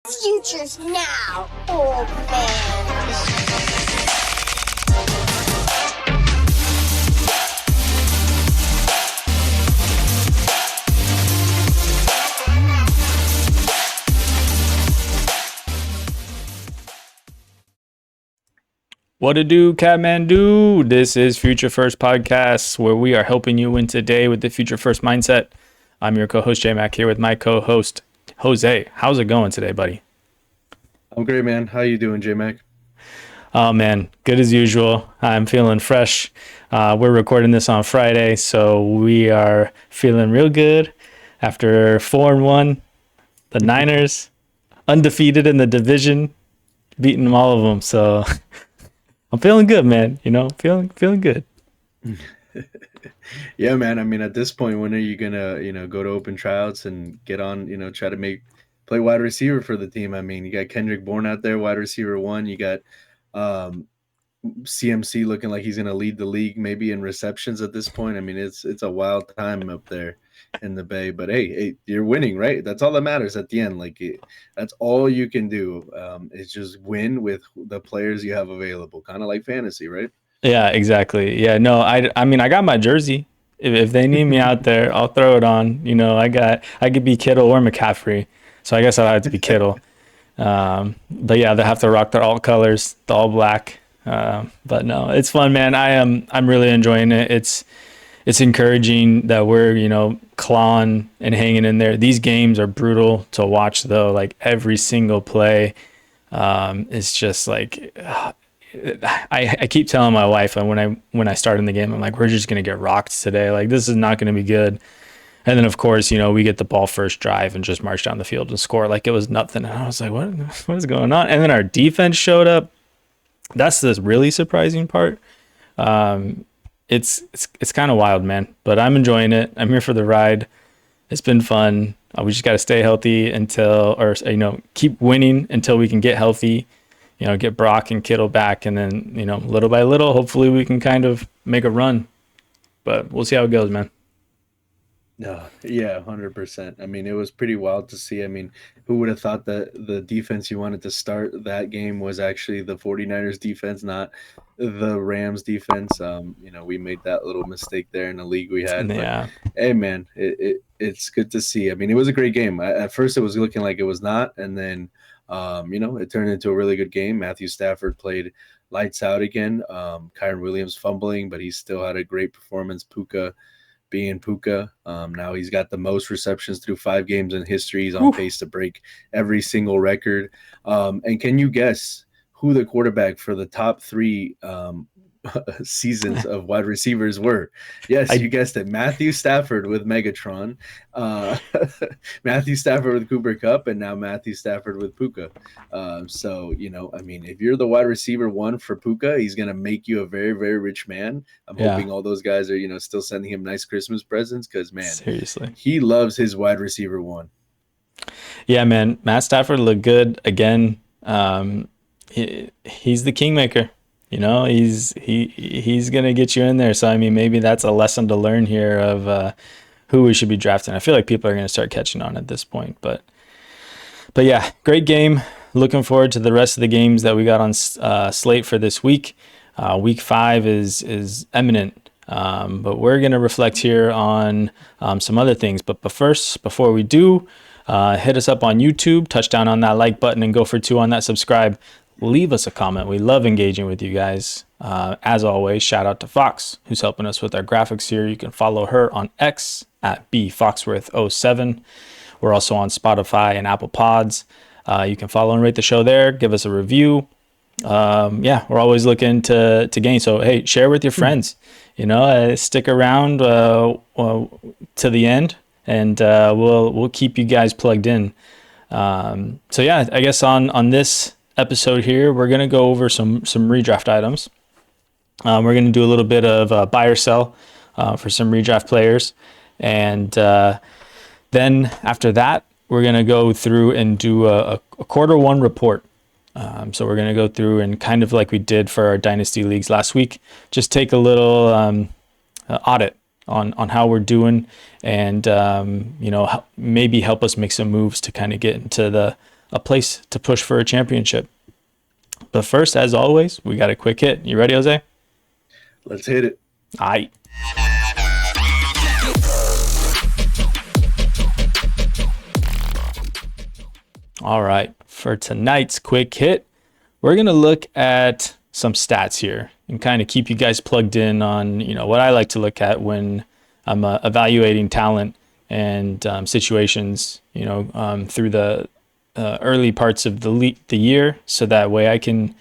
Future's now, old man. What to do, Catmandu? This is Future First Podcast, where we are helping you win today with the Future First mindset. I'm your co-host Jmac here with my co-host Jose. How's it going today, buddy? I'm great, man. How you doing, Jmac? Oh man, good as usual. I'm feeling fresh. We're recording this on Friday, so we are feeling real good after 4-1. The Niners undefeated in the division, beating them all of them. So. I'm feeling good, man. You know, feeling good. Yeah, man. I mean, at this point, when are you gonna, go to open tryouts and get on, try to play wide receiver for the team? I mean, you got Kendrick Bourne out there, wide receiver 1. You got CMC looking like he's gonna lead the league maybe in receptions at this point. I mean, it's a wild time up there in the Bay. But hey, you're winning, right? That's all that matters at the end. That's all you can do. Is just win with the players you have available, kind of like fantasy, right? Yeah, exactly. Yeah, no, I mean, I got my jersey. If they need me out there, I'll throw it on. You know, I could be Kittle or McCaffrey, so I guess I'll have to be Kittle. But yeah, they have to rock their alt colors, the all black. But no, it's fun, man. I'm really enjoying it. It's encouraging that we're, clawing and hanging in there. These games are brutal to watch, though. Like every single play, it's just like I keep telling my wife, and when I start in the game, I'm like, we're just gonna get rocked today. Like this is not gonna be good. And then of course, we get the ball first drive and just march down the field and score like it was nothing. And I was like, what is going on? And then our defense showed up. That's the really surprising part. It's kind of wild, man, but I'm enjoying it. I'm here for the ride. It's been fun. We just got to stay healthy keep winning until we can get healthy, get Brock and Kittle back. And then, little by little, hopefully we can kind of make a run, but we'll see how it goes, man. No, yeah, 100%. I mean, it was pretty wild to see. I mean, who would have thought that the defense you wanted to start that game was actually the 49ers defense, not the Rams defense? We made that little mistake there in the league we had. Yeah. But, hey, man, it's good to see. I mean, it was a great game. At first, it was looking like it was not, and then, it turned into a really good game. Matthew Stafford played lights out again. Kyron Williams fumbling, but he still had a great performance. Puka being Puka. Now he's got the most receptions through 5 games in history. He's on pace to break every single record. And can you guess who the quarterback for the top 3 seasons of wide receivers were? Yes, you guessed it. Matthew Stafford with Megatron, Matthew Stafford with Cooper Kupp, and now Matthew Stafford with Puka. I mean, if you're the wide receiver 1 for Puka, he's going to make you a very, very rich man. I'm hoping all those guys are, still sending him nice Christmas presents because, man, seriously, he loves his wide receiver 1. Yeah, man, Matt Stafford looked good again. He's the kingmaker. He's gonna get you in there. So I mean, maybe that's a lesson to learn here of who we should be drafting. I feel like people are gonna start catching on at this point. But yeah, great game. Looking forward to the rest of the games that we got on slate for this week. Week 5 is imminent. But we're gonna reflect here on some other things. But first, before we do, hit us up on YouTube, touch down on that like button, and go for 2 on that subscribe. Leave us a comment. We love engaging with you guys. As always, shout out to Fox, who's helping us with our graphics here. You can follow her on X at bfoxworth07. We're also on Spotify and Apple Pods. You can follow and rate the show there. Give us a review. We're always looking to gain. So, hey, share with your friends. Stick around to the end, and we'll keep you guys plugged in. I guess on this episode here, we're going to go over some redraft items. We're going to do a little bit of buy or sell for some redraft players, and then after that we're going to go through and do a quarter 1 report. So we're going to go through and kind of like we did for our dynasty leagues last week, just take a little audit on how we're doing, and maybe help us make some moves to kind of get into a place to push for a championship. But first, as always, we got a quick hit. You ready, Jose? Let's hit it. All right. All right. For tonight's quick hit, we're going to look at some stats here and kind of keep you guys plugged in on, what I like to look at when I'm evaluating talent and situations, through the early parts of the year. So that way I can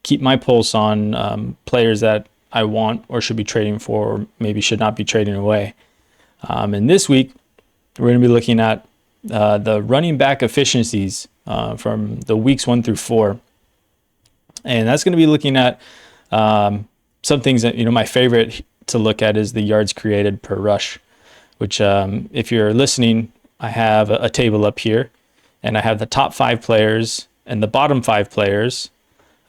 keep my pulse on players that I want or should be trading for, or maybe should not be trading away. And this week, we're going to be looking at the running back efficiencies from the weeks 1 through 4. And that's going to be looking at some things that, my favorite to look at is the yards created per rush, which if you're listening, I have a table up here, and I have the top 5 players and the bottom 5 players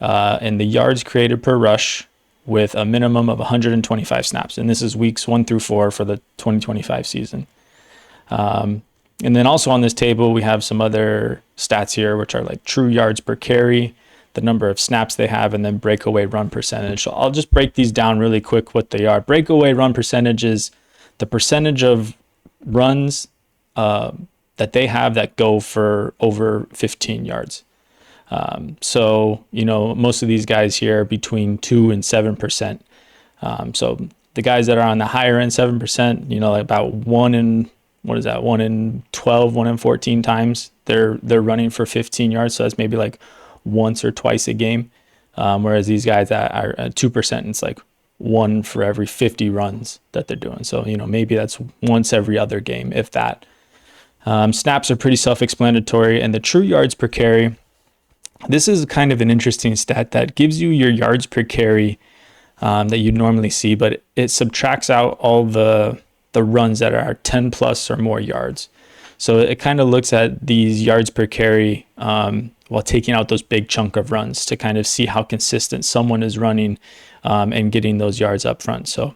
and the yards created per rush with a minimum of 125 snaps. And this is weeks 1 through 4 for the 2025 season. And then also on this table, we have some other stats here, which are like true yards per carry, the number of snaps they have, and then breakaway run percentage. So I'll just break these down really quick what they are. Breakaway run percentage is the percentage of runs that they have that go for over 15 yards. So, most of these guys here are between 2 and 7%. So the guys that are on the higher end, 7%, like about 1 in 12, 1 in 14 times they're running for 15 yards. So that's maybe like once or twice a game. Whereas these guys that are at 2%, it's like 1 for every 50 runs that they're doing. So, maybe that's once every other game, if that. Snaps are pretty self-explanatory, and the true yards per carry, this is kind of an interesting stat that gives you your yards per carry that you'd normally see, but it subtracts out all the runs that are 10 plus or more yards. So it kind of looks at these yards per carry while taking out those big chunk of runs to kind of see how consistent someone is running and getting those yards up front. So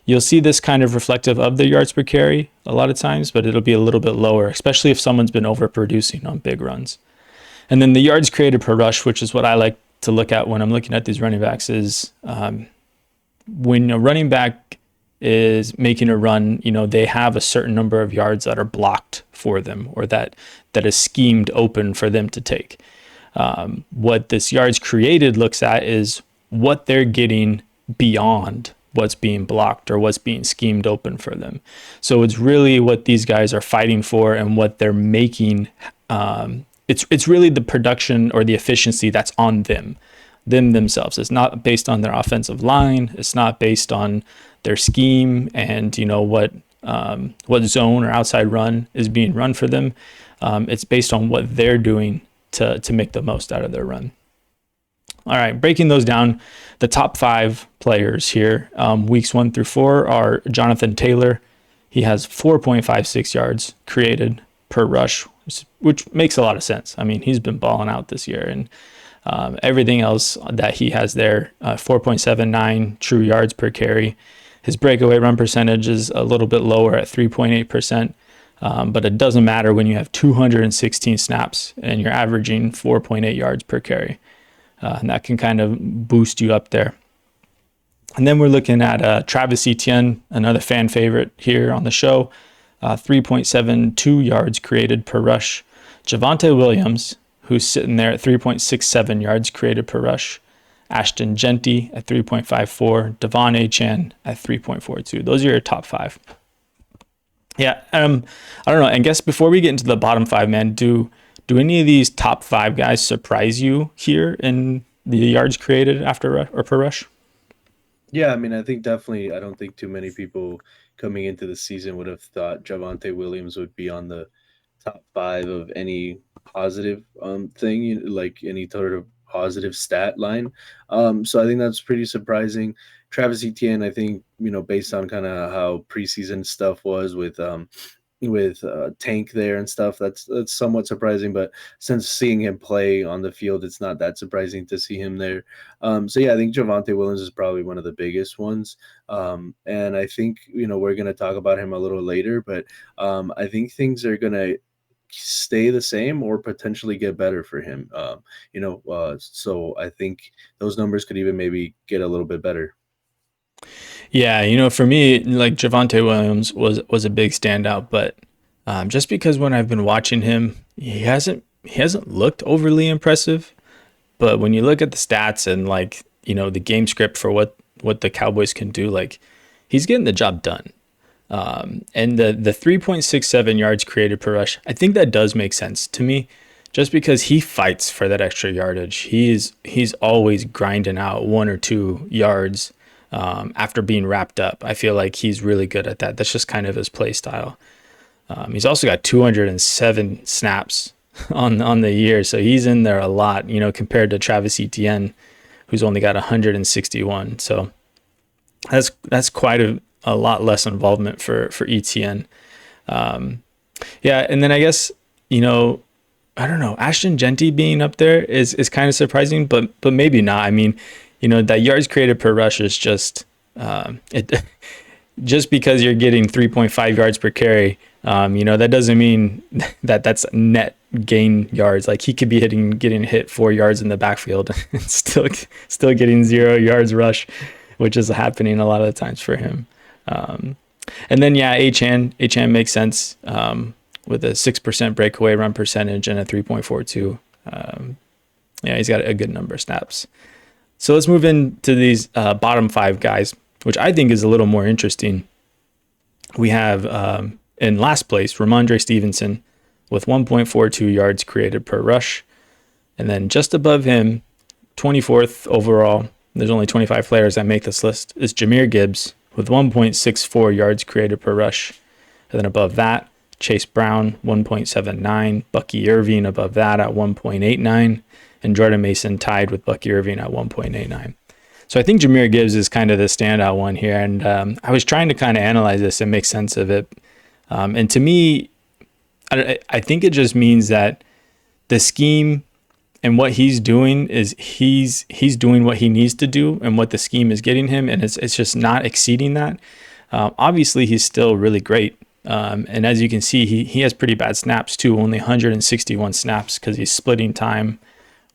you'll see this kind of reflective of the yards per carry a lot of times, but it'll be a little bit lower, especially if someone's been overproducing on big runs. And then the yards created per rush, which is what I like to look at when I'm looking at these running backs, is when a running back is making a run, they have a certain number of yards that are blocked for them, or that is schemed open for them to take. What this yards created looks at is what they're getting beyond what's being blocked or what's being schemed open for them. So it's really what these guys are fighting for and what they're making. It's really the production or the efficiency that's on them themselves. It's not based on their offensive line. It's not based on their scheme and what zone or outside run is being run for them. It's based on what they're doing to make the most out of their run. All right, breaking those down, the top 5 players here, weeks 1 through 4 are Jonathan Taylor. He has 4.56 yards created per rush, which makes a lot of sense. I mean, he's been balling out this year, and everything else that he has there, 4.79 true yards per carry. His breakaway run percentage is a little bit lower at 3.8%, but it doesn't matter when you have 216 snaps and you're averaging 4.8 yards per carry. And that can kind of boost you up there. And then we're looking at Travis Etienne, another fan favorite here on the show, 3.72 yards created per rush. Javonte Williams, who's sitting there at 3.67 yards created per rush. Ashton Genty at 3.54. Devon Achane at 3.42. Those are your top 5. Yeah, I don't know. And guess before we get into the bottom 5, man, do any of these top 5 guys surprise you here in the yards created after or per rush? Yeah, I mean, I think definitely. I don't think too many people coming into the season would have thought Javonte Williams would be on the top 5 of any positive thing, like any sort of positive stat line. So I think that's pretty surprising. Travis Etienne, I think, based on kind of how preseason stuff was with Tank there and stuff, that's somewhat surprising. But since seeing him play on the field, it's not that surprising to see him there. So yeah, I think Javonte Williams is probably one of the biggest ones. And I think we're going to talk about him a little later, but I think things are going to stay the same or potentially get better for him. So I think those numbers could even maybe get a little bit better. Yeah, for me, like Javonte Williams was a big standout, but just because when I've been watching him, he hasn't looked overly impressive. But when you look at the stats and like the game script for what the Cowboys can do, like he's getting the job done. And the 3.67 yards created per rush, I think that does make sense to me, just because he fights for that extra yardage. He's always grinding out 1 or 2 yards after being wrapped up. I feel like he's really good at that. That's just kind of his play style. He's also got 207 snaps on the year, so he's in there a lot, compared to Travis Etienne, who's only got 161. So that's quite a lot less involvement for Etienne. Yeah, and then I guess I don't know, Ashton Genty being up there is kind of surprising, but maybe not. I mean, that yards created per rush is just it. Just because you're getting 3.5 yards per carry, that doesn't mean that that's net gain yards. Like he could be getting hit 4 yards in the backfield and still getting 0 yards rush, which is happening a lot of the times for him. And then Achane makes sense with a 6% breakaway run percentage and a 3.42. He's got a good number of snaps. So let's move into these bottom 5 guys, which I think is a little more interesting. We have in last place Ramondre Stevenson with 1.42 yards created per rush. And then just above him, 24th overall, there's only 25 players that make this list, is Jahmyr Gibbs with 1.64 yards created per rush. And then above that, Chase Brown, 1.79. Bucky Irving above that at 1.89. And Jordan Mason tied with Bucky Irving at 1.89. So I think Jahmyr Gibbs is kind of the standout one here. And I was trying to kind of analyze this and make sense of it. And to me, I think it just means that the scheme and what he's doing is he's doing what he needs to do and what the scheme is getting him. And it's just not exceeding that. Obviously, he's still really great. And as you can see, he has pretty bad snaps too, only 161 snaps because he's splitting time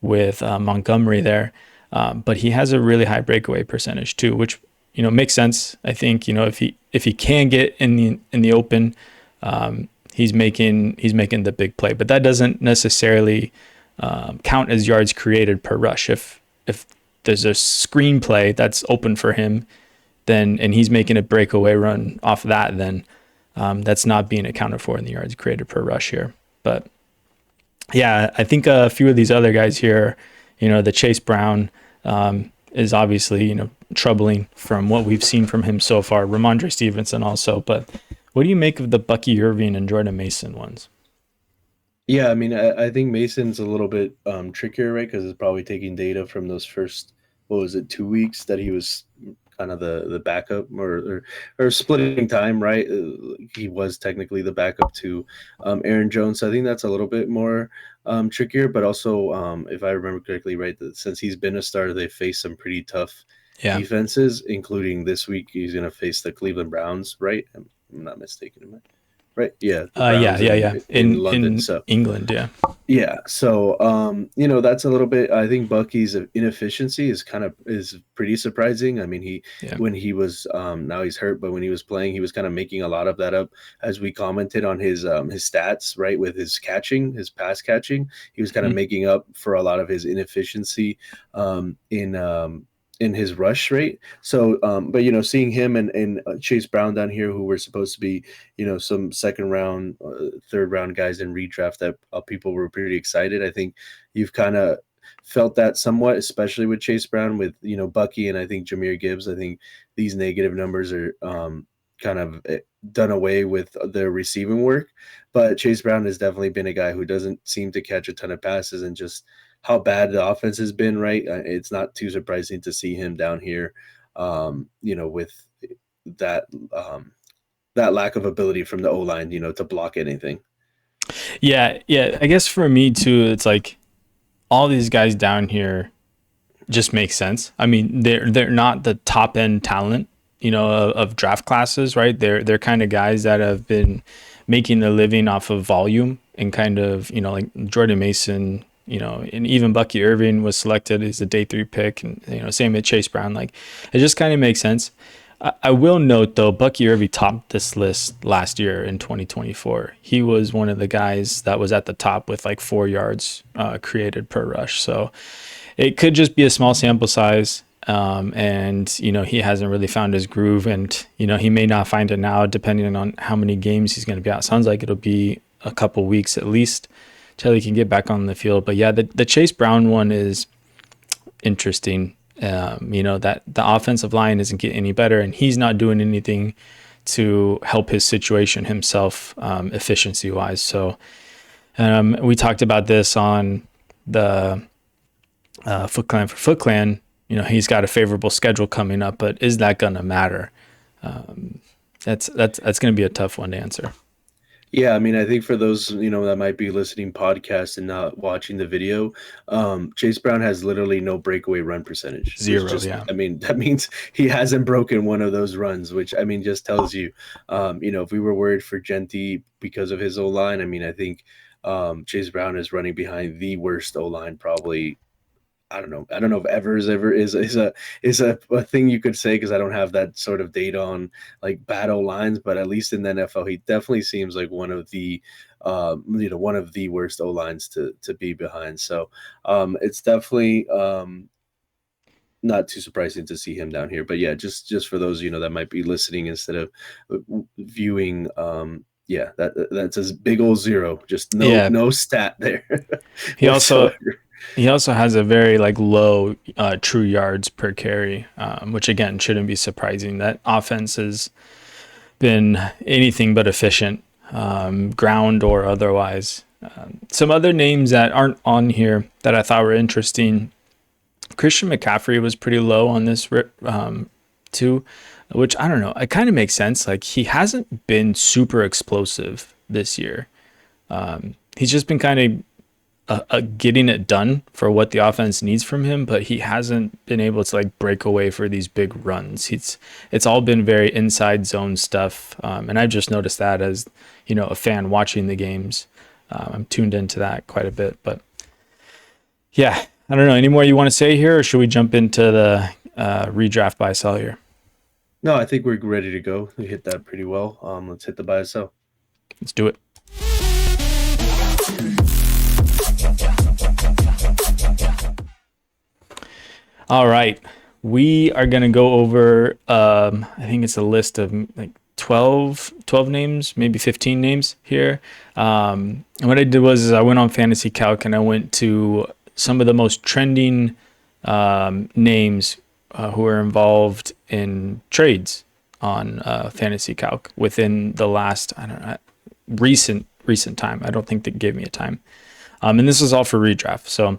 with Montgomery there. But he has a really high breakaway percentage too, which makes sense. I think if he can get in the open, he's making the big play. But that doesn't necessarily count as yards created per rush. If there's a screen play that's open for him, and he's making a breakaway run off that, then that's not being accounted for in the yards created per rush here. But yeah, I think a few of these other guys here, the Chase Brown is obviously, troubling from what we've seen from him so far. Ramondre Stevenson also. But what do you make of the Bucky Irving and Jordan Mason ones? Yeah, I mean, I think Mason's a little bit trickier, right? Because it's probably taking data from those first, 2 weeks that he was kind of the backup or splitting time, right? He was technically the backup to Aaron Jones. So I think that's a little bit more trickier. But also, if I remember correctly, right, since he's been a starter, they faced some pretty tough defenses, including this week he's going to face the Cleveland Browns, right? I'm not mistaken, am I? Right. Yeah. In London. So England. Yeah. Yeah. So, that's a little bit, I think Bucky's inefficiency is pretty surprising. I mean, when he was, now he's hurt, but when he was playing, he was kind of making a lot of that up, as we commented on his stats, right? With his pass catching, he was kind of making up for a lot of his inefficiency, in his rush rate. So, but seeing him and Chase Brown down here, who were supposed to be, some second round, third round guys in redraft, that people were pretty excited. I think you've kind of felt that somewhat, especially with Chase Brown, with Bucky, and I think Jahmyr Gibbs. I think these negative numbers are kind of done away with their receiving work. But Chase Brown has definitely been a guy who doesn't seem to catch a ton of passes, and just how bad the offense has been, right? It's not too surprising to see him down here, with that lack of ability from the O-line, to block anything. Yeah. I guess for me too, it's like all these guys down here just make sense. I mean, they're not the top end talent, of draft classes, right? They're kind of guys that have been making their living off of volume and kind of, like Jordan Mason, and even Bucky Irving was selected as a day 3 pick, and same with Chase Brown. Like, it just kind of makes sense. I will note though, Bucky Irving topped this list last year in 2024. He was one of the guys that was at the top with like 4 yards created per rush. So it could just be a small sample size. And he hasn't really found his groove, and he may not find it now, depending on how many games he's going to be out. Sounds like it'll be a couple weeks at least till he can get back on the field. But yeah, the Chase Brown one is interesting. That the offensive line isn't getting any better, and he's not doing anything to help his situation himself, efficiency wise. So we talked about this on the Foot Clan for Foot Clan. He's got a favorable schedule coming up, but is that going to matter? That's going to be a tough one to answer. Yeah, I mean, I think for those, that might be listening podcast and not watching the video, Chase Brown has literally no breakaway run percentage. 0, yeah. I mean, that means he hasn't broken one of those runs, which, I mean, just tells you, if we were worried for Genty because of his O-line, I mean, I think Chase Brown is running behind the worst O-line probably. I don't know if ever is a thing you could say, because I don't have that sort of data on like battle lines, but at least in the NFL, he definitely seems like one of the worst O lines to be behind. So it's definitely not too surprising to see him down here. But yeah, just for those that might be listening instead of viewing. Yeah, that's a big old 0. Just no stat there. He also has a very low true yards per carry, which again shouldn't be surprising. That offense has been anything but efficient, ground or otherwise. Some other names that aren't on here that I thought were interesting. Christian McCaffrey was pretty low on this too, which I don't know. It kind of makes sense. Like, he hasn't been super explosive this year. He's just been kind of getting it done for what the offense needs from him, but he hasn't been able to break away for these big runs. It's all been very inside zone stuff, and I've just noticed that as a fan watching the games. I'm tuned into that quite a bit. But yeah, I don't know. Any more you want to say here, or should we jump into the redraft buy sell here? No, I think we're ready to go. We hit that pretty well. Let's hit the buy sell. Let's do it. All right, we are going to go over, I think it's a list of 12 names, maybe 15 names here. And what I did was I went on Fantasy Calc and I went to some of the most trending names who are involved in trades on Fantasy Calc within the last, recent time. I don't think they gave me a time. And this is all for redraft. So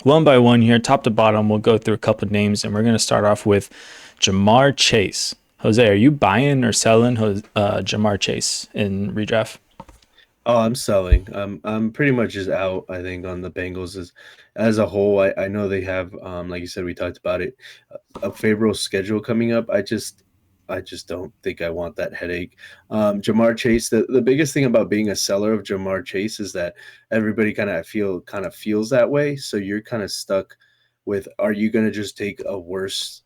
one by one here, top to bottom, we'll go through a couple of names, and we're going to start off with Ja'Marr Chase. Jose, are you buying or selling Ja'Marr Chase in redraft? Oh, I'm selling. I'm pretty much just out, I think, on the Bengals as a whole. I know they have, like you said, we talked about it, a favorable schedule coming up. I just don't think I want that headache. Ja'Marr Chase, the biggest thing about being a seller of Ja'Marr Chase is that everybody kind of feels that way. So you're kind of stuck with, are you going to just take a worse,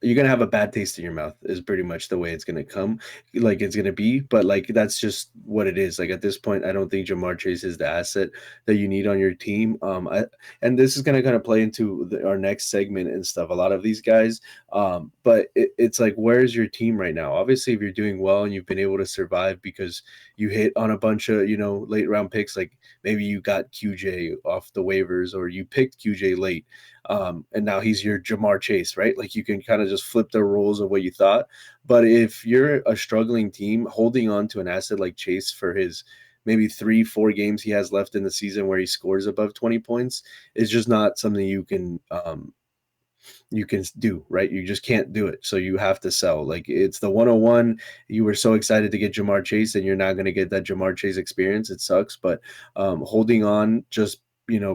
you're going to have a bad taste in your mouth is pretty much the way it's going to come. Like, it's going to be, but that's just what it is. Like, at this point, I don't think Ja'Marr Chase is the asset that you need on your team. And this is going to kind of play into our next segment and stuff. A lot of these guys, but it's like, where's your team right now? Obviously, if you're doing well and you've been able to survive because you hit on a bunch of, late round picks, like maybe you got QJ off the waivers or you picked QJ late. And now he's your Ja'Marr Chase, right? Like, you can kind of just flip the roles of what you thought. But if you're a struggling team, holding on to an asset like Chase for his maybe 3-4 games he has left in the season where he scores above 20 points is just not something you can do, right? You just can't do it. So you have to sell. Like, it's the 101. You were so excited to get Ja'Marr Chase, and you're not going to get that Ja'Marr Chase experience. It sucks, but holding on just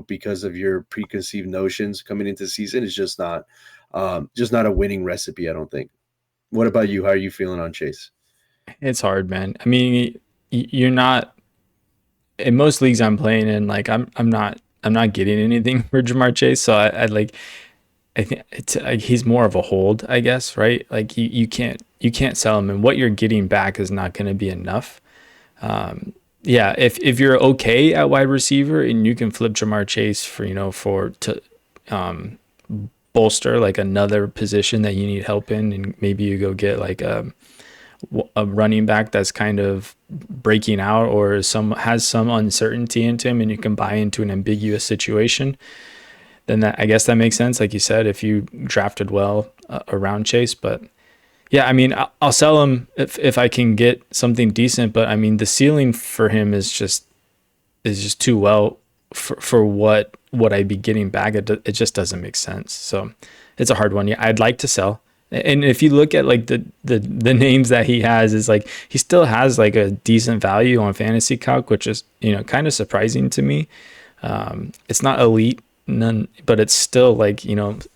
because of your preconceived notions coming into the season is just not a winning recipe, I don't think. What about you? How are you feeling on Chase? It's hard, man. I mean, you're not in most leagues I'm playing in. Like I'm not getting anything for Jamar Chase. So I like I think it's like he's more of a hold, I guess, right? Like you can't sell him, and what you're getting back is not going to be enough. Yeah, if you're okay at wide receiver and you can flip Jamar Chase for for to bolster like another position that you need help in, and maybe you go get like a running back that's kind of breaking out or some has some uncertainty into him, and you can buy into an ambiguous situation, then that I guess that makes sense. Like you said, if you drafted well around Chase, but yeah, I mean, I'll sell him if I can get something decent. But I mean, the ceiling for him is just too well for what I'd be getting back. It just doesn't make sense. So it's a hard one. Yeah, I'd like to sell. And if you look at like the names that he has, is like he still has like a decent value on Fantasy Calc, which is kind of surprising to me. It's not elite, none, but it's still like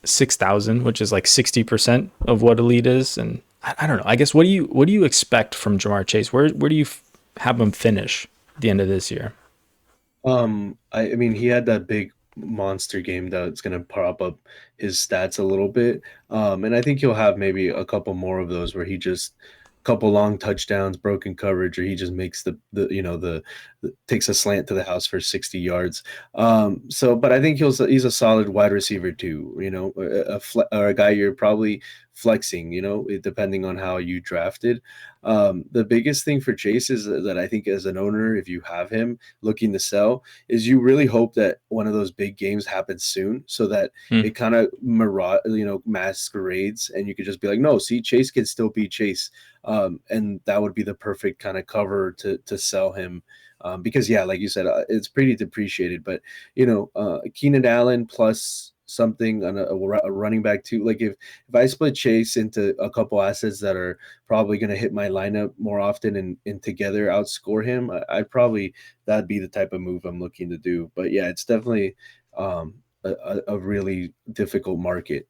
6,000, which is like 60% of what elite is. And I don't know. I guess what do you expect from Jamar Chase? Where do you have him finish at the end of this year? I mean, he had that big monster game that's gonna prop up his stats a little bit. And I think he'll have maybe a couple more of those where he just couple long touchdowns, broken coverage, or he just makes the takes a slant to the house for 60 yards. But I think he's a solid wide receiver too. Or a guy you're probably flexing. Depending on how you drafted. The biggest thing for Chase is that I think as an owner, if you have him looking to sell, is you really hope that one of those big games happens soon, so that Hmm. it kind of masquerades, and you could just be like, no, see, Chase can still be Chase, and that would be the perfect kind of cover to sell him. Because yeah, like you said, it's pretty depreciated. But Keenan Allen plus something on a running back too. Like if I split Chase into a couple assets that are probably going to hit my lineup more often and together outscore him, I'd probably that'd be the type of move I'm looking to do. But yeah, it's definitely a really difficult market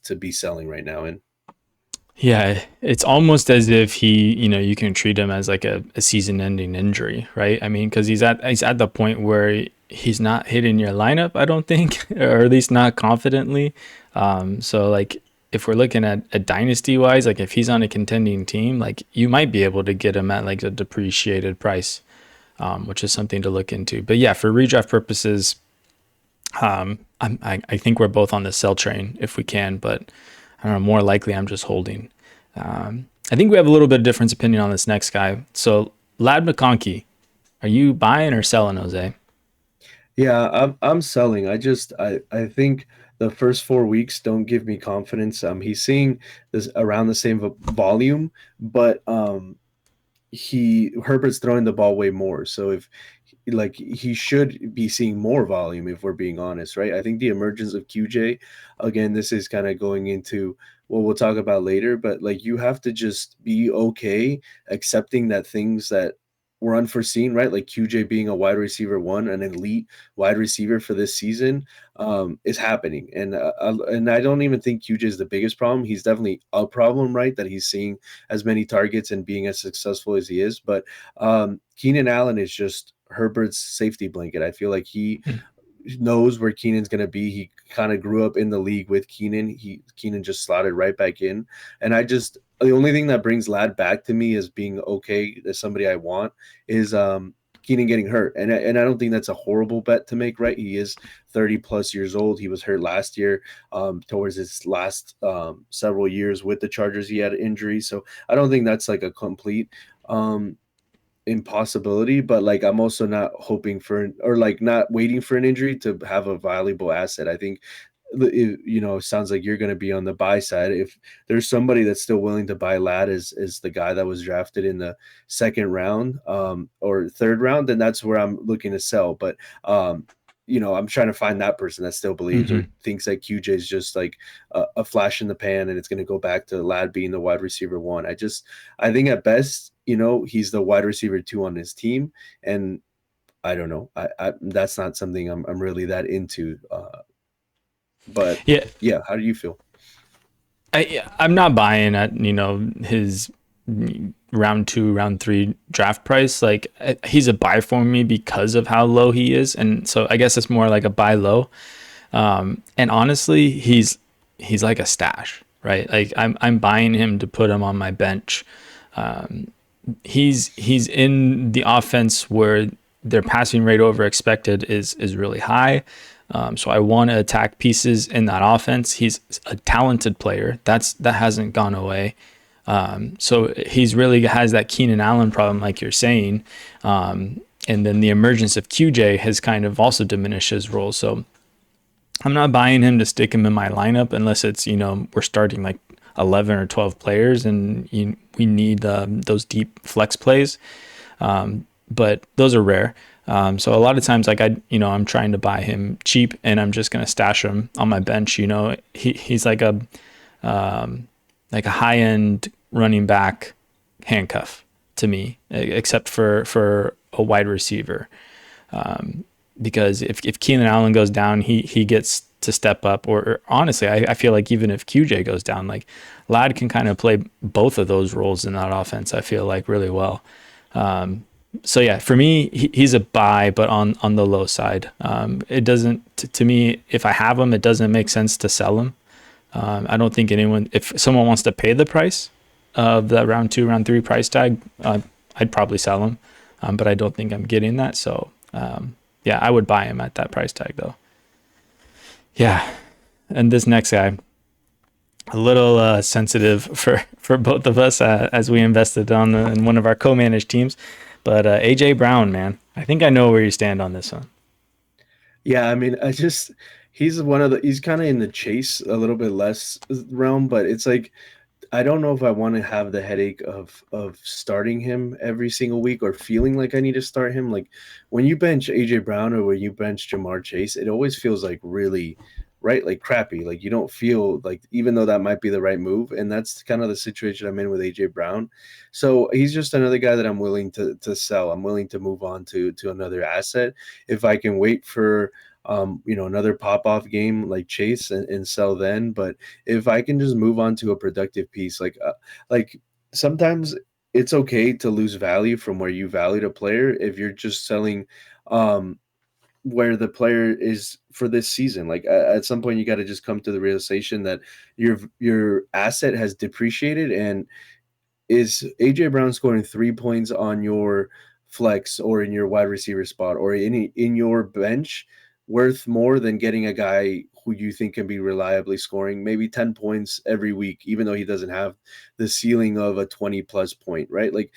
to be selling right now in. Yeah, it's almost as if you can treat him as like a season-ending injury, right? I mean, because he's at the point where he's not hitting your lineup, I don't think, or at least not confidently. So like, if we're looking at a dynasty wise, like if he's on a contending team, like you might be able to get him at like a depreciated price, which is something to look into. But yeah, for redraft purposes, I think we're both on the sell train if we can, but I don't know. More likely, I'm just holding. I think we have a little bit of difference opinion on this next guy. So, Lad McConkey, are you buying or selling, Jose? Yeah, I'm selling. I think the first 4 weeks don't give me confidence. He's seeing this around the same volume, but he Herbert's throwing the ball way more. So if like he should be seeing more volume, if we're being honest, right? I think the emergence of QJ, again, this is kind of going into what we'll talk about later, but like you have to just be okay accepting that things that were unforeseen, right? Like QJ being a wide receiver one, an elite wide receiver for this season, is happening. And I don't even think QJ is the biggest problem. He's definitely a problem, right? That he's seeing as many targets and being as successful as he is. But Keenan Allen is just Herbert's safety blanket. I feel like he Hmm. knows where Keenan's going to be. He kind of grew up in the league with Keenan. Keenan just slotted right back in. And the only thing that brings Lad back to me as being okay as somebody I want is Keenan getting hurt. And I don't think that's a horrible bet to make, right? He is 30 plus years old. He was hurt last year, towards his last several years with the Chargers. He had an injury. So I don't think that's like a complete um, impossibility, but like I'm also not hoping for or like not waiting for an injury to have a valuable asset. I think it sounds like you're going to be on the buy side. If there's somebody that's still willing to buy Lad is the guy that was drafted in the second round or third round, then that's where I'm looking to sell. But I'm trying to find that person that still believes Mm-hmm. or thinks that QJ is just like a flash in the pan and it's going to go back to Lad being the wide receiver one. I think at best, he's the wide receiver two on his team. And I don't know. That's not something I'm really that into. But Yeah, yeah, how do you feel? I'm not buying at his round 2, round 3 draft price, like he's a buy for me because of how low he is, and so I guess it's more like a buy low. And honestly, he's like a stash, right? Like I'm buying him to put him on my bench. He's in the offense where their passing rate over expected is really high. So I want to attack pieces in that offense. He's a talented player. That hasn't gone away. So he's really has that Keenan Allen problem, like you're saying. And then the emergence of QJ has kind of also diminished his role. So I'm not buying him to stick him in my lineup unless it's, we're starting like 11 or 12 players and we need those deep flex plays. But those are rare. So a lot of times, like I'm trying to buy him cheap and I'm just going to stash him on my bench. He's like a high end running back handcuff to me, except for a wide receiver. Because if Keenan Allen goes down, he gets to step up. Or honestly, I feel like even if QJ goes down, like Ladd can kind of play both of those roles in that offense. I feel like really well. So yeah, for me, he's a buy, but on the low side. It doesn't to me. If I have him, it doesn't make sense to sell him. I don't think if someone wants to pay the price of the round 2, round 3 price tag, I'd probably sell him. But I don't think I'm getting that. So yeah, I would buy him at that price tag though. Yeah. And this next guy, a little sensitive for both of us as we invested in one of our co-managed teams. But AJ Brown, man, I think I know where you stand on this one. Yeah, I mean, he's kind of in the chase a little bit less realm, but it's like I don't know if I want to have the headache of starting him every single week or feeling like I need to start him. Like when you bench AJ Brown or when you bench Jamar Chase, it always feels like really right, like crappy. Like you don't feel like even though that might be the right move, and that's kind of the situation I'm in with AJ Brown. So he's just another guy that I'm willing to sell. I'm willing to move on to another asset if I can wait for another pop-off game like Chase and sell then. But if I can just move on to a productive piece, like sometimes it's okay to lose value from where you valued a player if you're just selling where the player is for this season. Like at some point you got to just come to the realization that your asset has depreciated. And is AJ Brown scoring 3 points on your flex or in your wide receiver spot or in your bench worth more than getting a guy who you think can be reliably scoring maybe 10 points every week, even though he doesn't have the ceiling of a 20 plus point, right? Like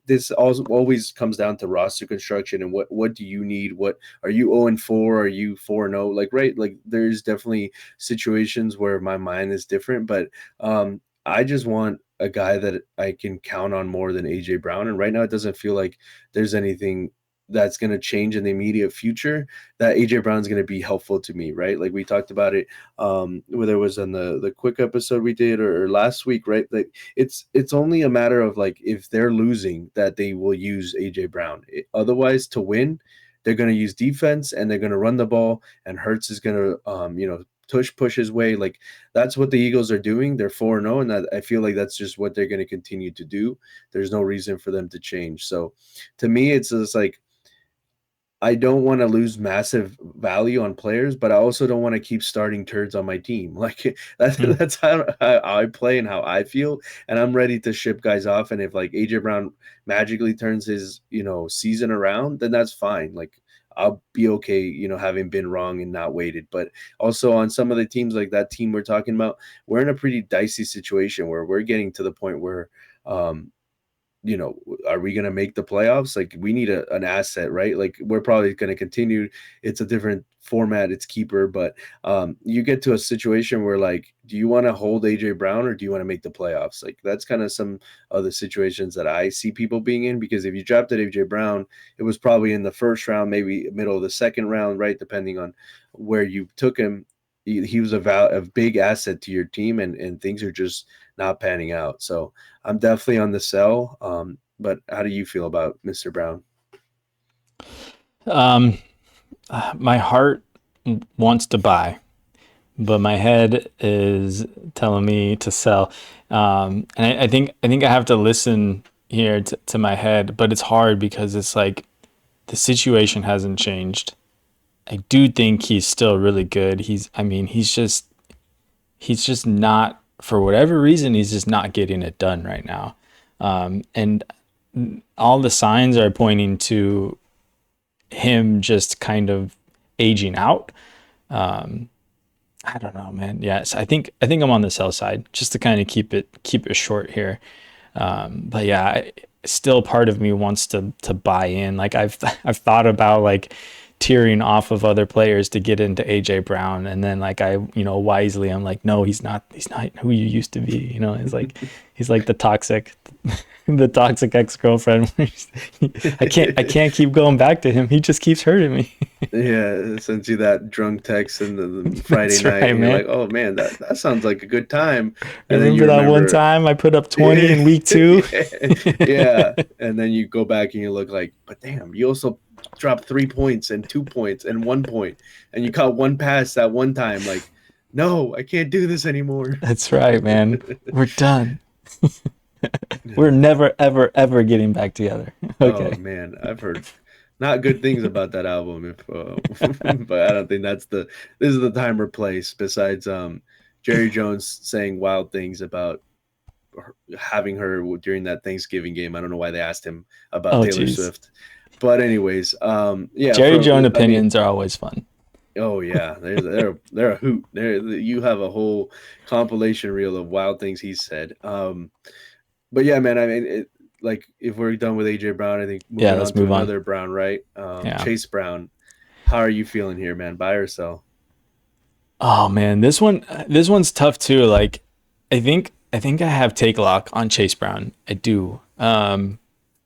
this also always comes down to roster construction and what do you need? What are you 0-4? Are you 4-0? Like, right. Like there's definitely situations where my mind is different, but I just want a guy that I can count on more than AJ Brown. And right now it doesn't feel like there's anything that's going to change in the immediate future that AJ Brown is going to be helpful to me, right? Like we talked about it, whether it was on the quick episode we did or last week, right? Like it's only a matter of like, if they're losing that they will use AJ Brown. Otherwise to win, they're going to use defense and they're going to run the ball and Hurts is going to, push his way. Like that's what the Eagles are doing. They're 4-0, and I feel like that's just what they're going to continue to do. There's no reason for them to change. So to me, it's just like I don't want to lose massive value on players, but I also don't want to keep starting turds on my team. Like that's how I play and how I feel. And I'm ready to ship guys off. And if like AJ Brown magically turns his, season around, then that's fine. Like I'll be okay, having been wrong and not waited. But also on some of the teams like that team we're talking about, we're in a pretty dicey situation where we're getting to the point where, are we going to make the playoffs? Like we need an asset, right? Like we're probably going to continue. It's a different format. It's keeper, but you get to a situation where like, do you want to hold AJ Brown or do you want to make the playoffs? Like that's kind of some of the situations that I see people being in, because if you drafted AJ Brown, it was probably in the first round, maybe middle of the second round, right? Depending on where you took him. He was a big asset to your team, and things are just not panning out. So I'm definitely on the sell. But how do you feel about Mr. Brown? My heart wants to buy, but my head is telling me to sell. And I think I have to listen here to my head, but it's hard because it's like the situation hasn't changed. I do think he's still really good. I mean, he's just not, for whatever reason, he's just not getting it done right now. And all the signs are pointing to him just kind of aging out. I don't know, man. Yes, I think I'm on the sell side just to kind of keep it short here. But yeah, still part of me wants to buy in. Like I've thought about like tearing off of other players to get into AJ Brown, and then like wisely I'm like, no, he's not who you used to be. He's like the toxic the toxic ex-girlfriend. I can't keep going back to him. He just keeps hurting me. Yeah, sends you that drunk text in the Friday That's night, right, and you're man. like, "Oh man, that sounds like a good time." And then you Remember that one remember, time I put up 20 in week 2? yeah, and then you go back and you look like, "But damn, you also dropped 3 points and 2 points and 1 point, and you caught one pass that one time." Like, no, I can't do this anymore. That's right, man. We're done. We're never, ever, ever getting back together. Oh Okay. man, I've heard not good things about that album. If, but I don't think this is the time or place. Besides, Jerry Jones saying wild things about having her during that Thanksgiving game. I don't know why they asked him about Oh, Taylor geez. Swift, but anyways, yeah. Jerry Jones I mean, opinions are always fun. oh yeah, they're a hoot. You have a whole compilation reel of wild things he said. But yeah, man, I mean, like if we're done with AJ Brown, I think Yeah, moving on let's to move on. another Brown, right? Yeah. Chase Brown. How are you feeling here, man? Buy or sell? Oh man, this one's tough too. Like, I think I have take lock on Chase Brown. I do. And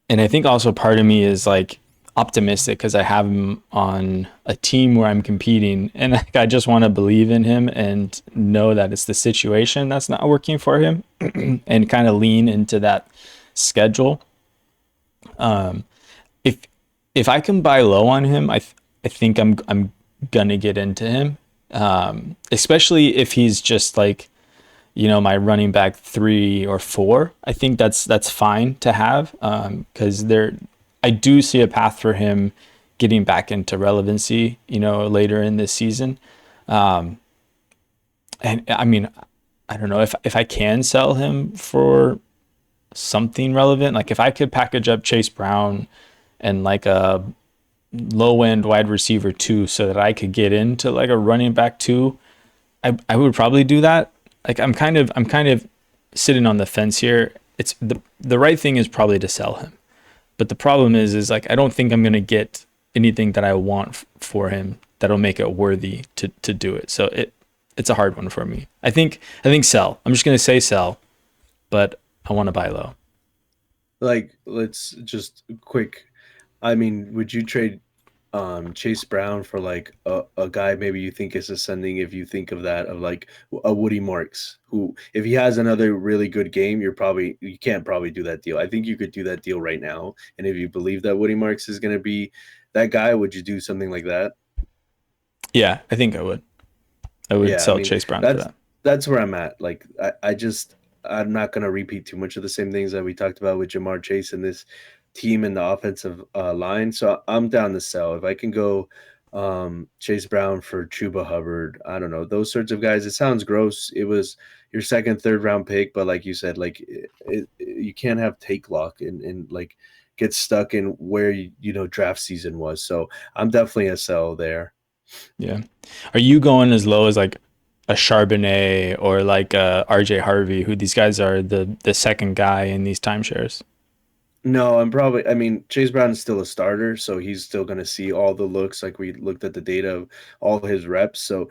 I think also part of me is like optimistic because I have him on a team where I'm competing, and like, I just want to believe in him and know that it's the situation that's not working for him, and kind of lean into that schedule. If if I can buy low on him, I think I'm gonna get into him, especially if he's just like my running back 3 or 4. I think that's fine to have, because I do see a path for him getting back into relevancy, later in this season. And I mean, I don't know if I can sell him for something relevant. Like if I could package up Chase Brown and like a low end wide receiver 2 so that I could get into like a running back 2, I would probably do that. Like I'm kind of sitting on the fence here. It's the right thing is probably to sell him. But the problem is like I don't think I'm gonna get anything that I want for him that'll make it worthy to do it. So it's a hard one for me. I think sell. I'm just gonna say sell, but I want to buy low. Like, let's just quick. I mean, would you trade Chase Brown for like a guy maybe you think is ascending if you think of that of like a Woody Marks who if he has another really good game you can't probably do that deal. I think you could do that deal right now, and if you believe that Woody Marks is going to be that guy, would you do something like that? Yeah, I think I would. I would Yeah, I sell mean Chase Brown for that's that. that's where I'm at. Like I'm not gonna repeat too much of the same things that we talked about with Jamar Chase and this team and the offensive line. So I'm down to sell. If I can go Chase Brown for Chuba Hubbard, I don't know, those sorts of guys. It sounds gross. It was your second, third round pick, but like you said, like you can't have take lock and like get stuck in where draft season was. So I'm definitely a sell there. Yeah. Are you going as low as like a Charbonnet or like a RJ Harvey, who these guys are the second guy in these timeshares? No, I mean, Chase Brown is still a starter, so he's still going to see all the looks. Like we looked at the data of all his reps. So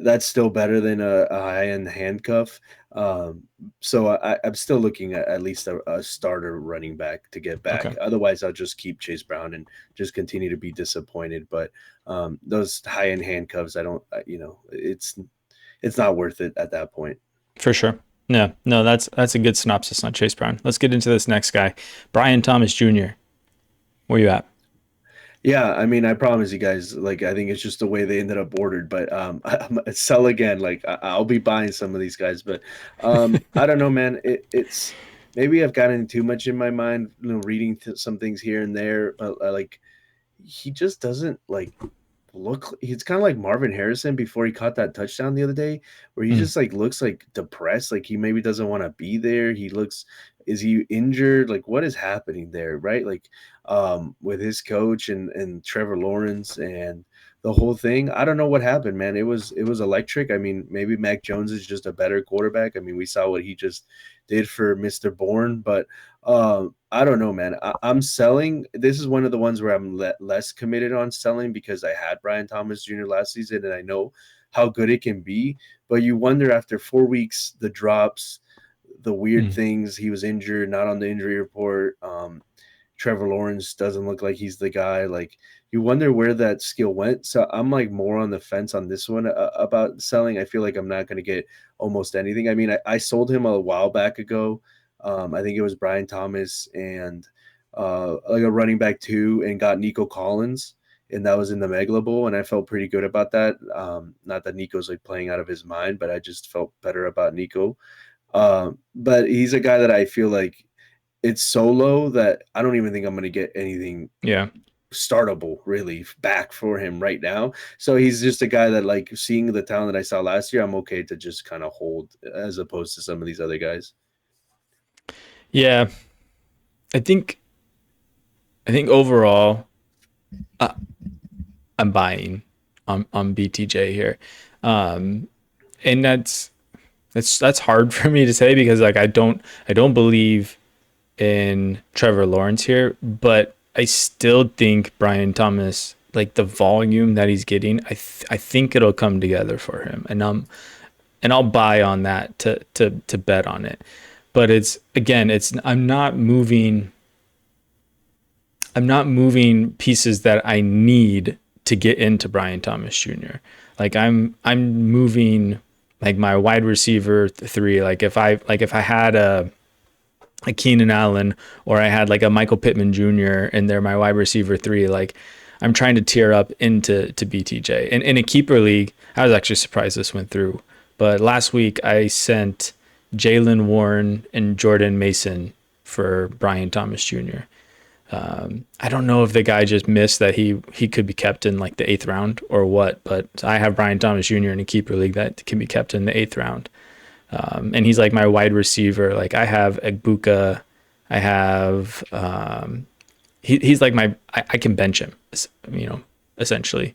that's still better than a high end handcuff. Um, so I'm still looking at least a starter running back to get back. Okay, Otherwise, I'll just keep Chase Brown and just continue to be disappointed. But those high end handcuffs, I don't, it's not worth it at that point. for sure. No, no, that's a good synopsis on Chase Brown. Let's get into this next guy, Brian Thomas Jr. Where you at? Yeah, I mean, I promise you guys, like, I think it's just the way they ended up ordered, but sell again. Like, I'll be buying some of these guys, but I don't know, man. It's maybe I've gotten too much in my mind, reading some things here and there, but like, he just doesn't like look. He's kind of like Marvin Harrison before he caught that touchdown the other day, where he Mm. just like looks like depressed, like he maybe doesn't want to be there. He looks, is he injured? Like what is happening there, right? Like with his coach and Trevor Lawrence and the whole thing. I don't know what happened, man. It was electric. I mean, maybe Mac Jones is just a better quarterback. I mean, we saw what he just did for Mr. Bourne, but I don't know, man. I'm selling. This is one of the ones where I'm less committed on selling because I had Brian Thomas Jr. last season and I know how good it can be. But you wonder after 4 weeks, the drops, the weird Mm. things. He was injured, not on the injury report. Trevor Lawrence doesn't look like he's the guy. Like you wonder where that skill went. So I'm like more on the fence on this one about selling. I feel like I'm not going to get almost anything. I mean, I sold him a while back ago. I think it was Brian Thomas and like a running back too, and got Nico Collins, and that was in the Megala Bowl, and I felt pretty good about that. Not that Nico's like playing out of his mind, but I just felt better about Nico. But he's a guy that I feel like it's so low that I don't even think I'm going to get anything Yeah. startable really back for him right now. So he's just a guy that like seeing the talent that I saw last year, I'm okay to just kind of hold as opposed to some of these other guys. Yeah. I think overall, uh, I'm buying on BTJ here, and that's hard for me to say because like I don't believe in Trevor Lawrence here, but I still think Brian Thomas, like the volume that he's getting, I think it'll come together for him, and I'll buy on that to bet on it. But it's again, it's I'm not moving pieces that I need to get into Brian Thomas Jr. Like I'm moving like my wide receiver three. Like if I had a Keenan Allen or I had like a Michael Pittman Jr. and they're my wide receiver three, like I'm trying to tier up into BTJ. And in a keeper league, I was actually surprised this went through. But last week I sent Jalen Warren and Jordan Mason for Brian Thomas Jr. I don't know if the guy just missed that he could be kept in like the 8th round or what, but I have Brian Thomas Jr. in a keeper league that can be kept in the 8th round. And he's like my wide receiver. Like I have Egbuka, I have he's like I can bench him, essentially.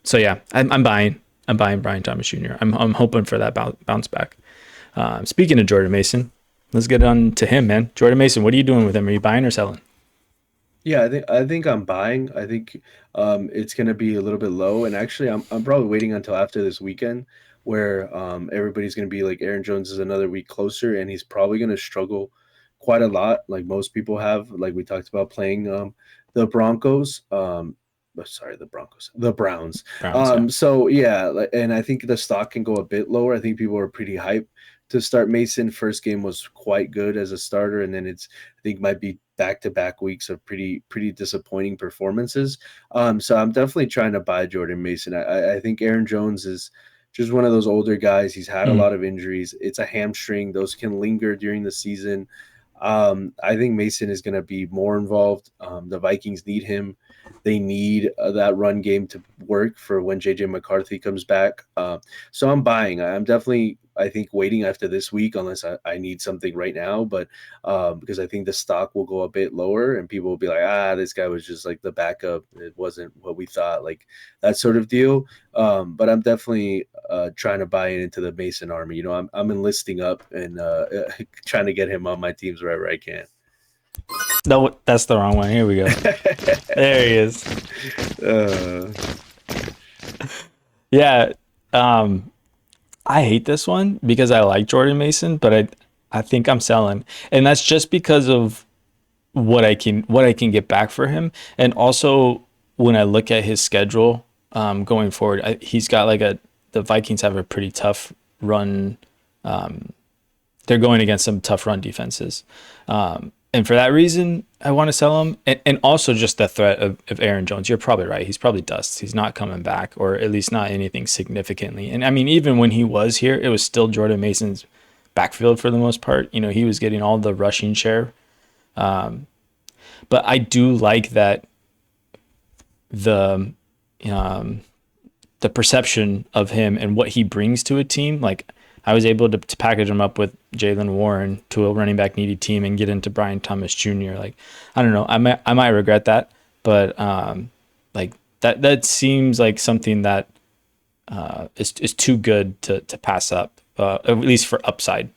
So yeah, I'm buying Brian Thomas Jr. I'm hoping for that bounce back. Speaking of Jordan Mason, let's get on to him, man. Jordan Mason, what are you doing with him? Are you buying or selling? Yeah, I think I'm buying. I think it's going to be a little bit low, and actually, I'm probably waiting until after this weekend, where everybody's going to be like Aaron Jones is another week closer, and he's probably going to struggle quite a lot, like most people have. Like we talked about playing the Broncos. Sorry, the Broncos, the Browns. Browns, yeah. So yeah, and I think the stock can go a bit lower. I think people are pretty hyped to start Mason. First game was quite good as a starter, and then I think might be back-to-back weeks of pretty disappointing performances. So I'm definitely trying to buy Jordan Mason. I think Aaron Jones is just one of those older guys. He's had a Mm. lot of injuries. It's a hamstring; those can linger during the season. I think Mason is going to be more involved. The Vikings need him. They need that run game to work for when JJ McCarthy comes back. So I'm buying. I'm definitely, I think, waiting after this week unless I need something right now. But because I think the stock will go a bit lower and people will be like, this guy was just like the backup. It wasn't what we thought, like that sort of deal. But I'm definitely trying to buy into the Mason army. I'm enlisting up and trying to get him on my teams wherever I can. No, that's the wrong one. Here we go. There he is. uh, Yeah. Um, I hate this one because I like Jordan Mason, but I think I'm selling. And that's just because of what I can get back for him. And also when I look at his schedule going forward, he's got like the Vikings have a pretty tough run. They're going against some tough run defenses. And for that reason, I want to sell him. And also just the threat of Aaron Jones. You're probably right. He's probably dust. He's not coming back, or at least not anything significantly. And I mean, even when he was here, it was still Jordan Mason's backfield for the most part. You know, he was getting all the rushing share. But I do like that the um, the perception of him and what he brings to a team. Like I was able to package him up with Jalen Warren to a running back needy team and get into Brian Thomas Jr. Like I don't know, I might regret that, but like that seems like something that is too good to pass up, at least for upside.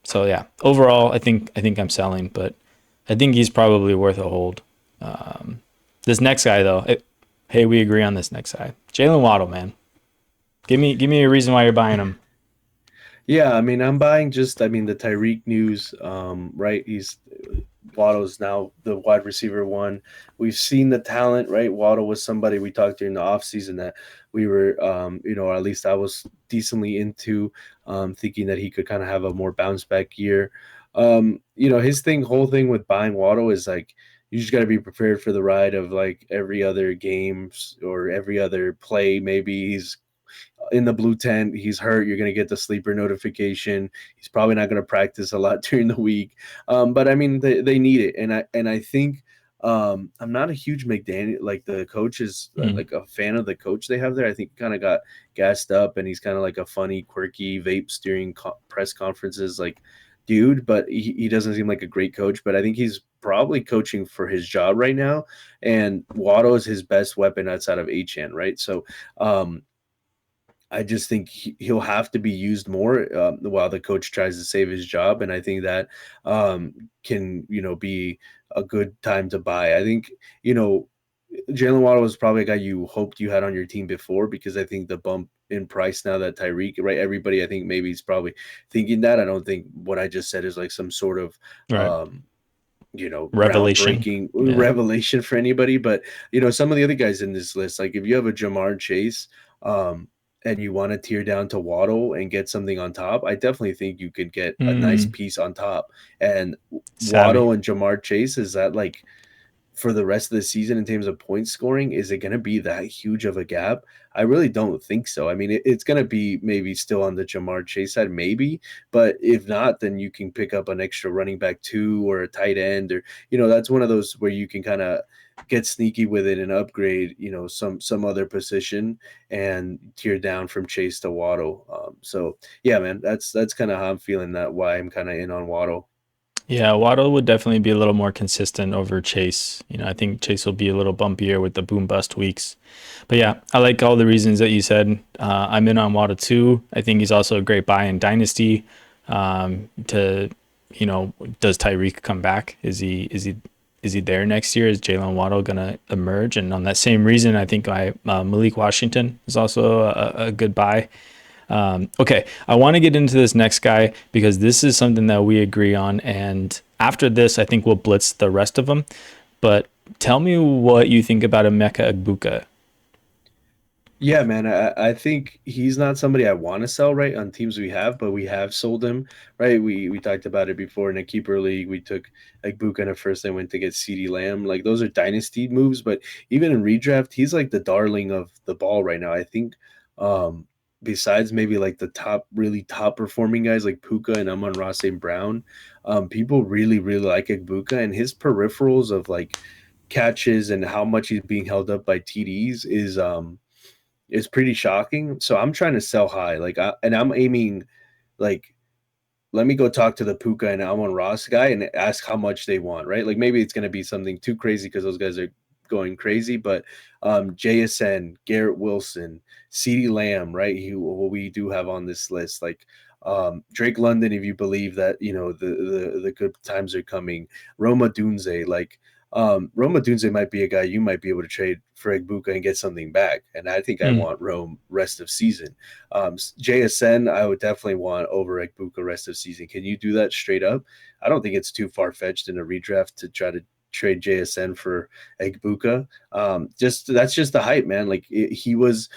So yeah, overall, I think I'm selling, but I think he's probably worth a hold. This next guy though, hey, we agree on this next guy, Jalen Waddle, man. Give me a reason why you're buying him. Yeah, I mean, I'm buying just, I mean, the Tyreek news, right? Waddle's now the wide receiver one. We've seen the talent, right? Waddle was somebody we talked during the offseason that we were, or at least I was decently into, thinking that he could kind of have a more bounce back year. His whole thing with buying Waddle is like, you just got to be prepared for the ride of like every other games or every other play. Maybe he's in the blue tent, he's hurt, you're going to get the sleeper notification. He's probably not going to practice a lot during the week. But I mean, they need it. And I think I'm not a huge McDaniel, like the coach is Mm. like a fan of the coach they have there. I think he kind of got gassed up and he's kind of like a funny, quirky vapes during press conferences, like dude, but he doesn't seem like a great coach. But I think he's probably coaching for his job right now. And Waddle is his best weapon outside of Achan, right? So, I just think he'll have to be used more while the coach tries to save his job, and I think that can be a good time to buy. I think Jalen Waddle was probably a guy you hoped you had on your team before because I think the bump in price now that Tyreek, right? Everybody I think maybe is probably thinking that. I don't think what I just said is like some sort of Right. Revelation. groundbreaking Yeah. revelation for anybody. But some of the other guys in this list, like if you have a Jamar Chase, um, and you want to tear down to Waddle and get something on top, I definitely think you could get a nice Mm, piece on top. And savvy. Waddle and Jamar Chase, is that like for the rest of the season in terms of point scoring, is it going to be that huge of a gap? I really don't think so. I mean, it's going to be maybe still on the Jamar Chase side, maybe, but if not, then you can pick up an extra running back two or a tight end, or that's one of those where you can kind of get sneaky with it and upgrade, some other position and tear down from Chase to Waddle. So yeah, man, that's kind of how I'm feeling. That why I'm kind of in on Waddle. Yeah, Waddle would definitely be a little more consistent over Chase. You know, I think Chase will be a little bumpier with the boom bust weeks. But yeah, I like all the reasons that you said. I'm in on Waddle too. I think he's also a great buy in Dynasty. To does Tyreek come back? Is he there next year? Is Jalen Waddle gonna emerge? And on that same reason, I think Malik Washington is also a good buy. Okay, I want to get into this next guy because this is something that we agree on. And after this, I think we'll blitz the rest of them. But tell me what you think about Emeka Egbuka. Yeah, man, I think he's not somebody I want to sell right on teams we have, but we have sold him, right? We talked about it before in a keeper league. We took like Buka in the first, then went to get CeeDee Lamb. Like those are dynasty moves, but even in redraft, he's like the darling of the ball right now. I think besides maybe like the really top performing guys like Puka and Amon-Ra St. Brown, people really, really like Egbuka, and his peripherals of like catches and how much he's being held up by TDs is pretty shocking. So I'm trying to sell high, and I'm aiming like, let me go talk to the Puka and Almon Ross guy and ask how much they want, right? Like maybe it's going to be something too crazy because those guys are going crazy, but JSN, Garrett Wilson, CeeDee Lamb, right? Who we do have on this list, like Drake London, if you believe that, the good times are coming, Roma Dunze, like Roma Dunze might be a guy you might be able to trade for Egbuka and get something back. And I think I Hmm. want Rome rest of season. JSN, I would definitely want over Egbuka rest of season. Can you do that straight up? I don't think it's too far fetched in a redraft to try to trade JSN for Egbuka. That's just the hype, man. Like he was.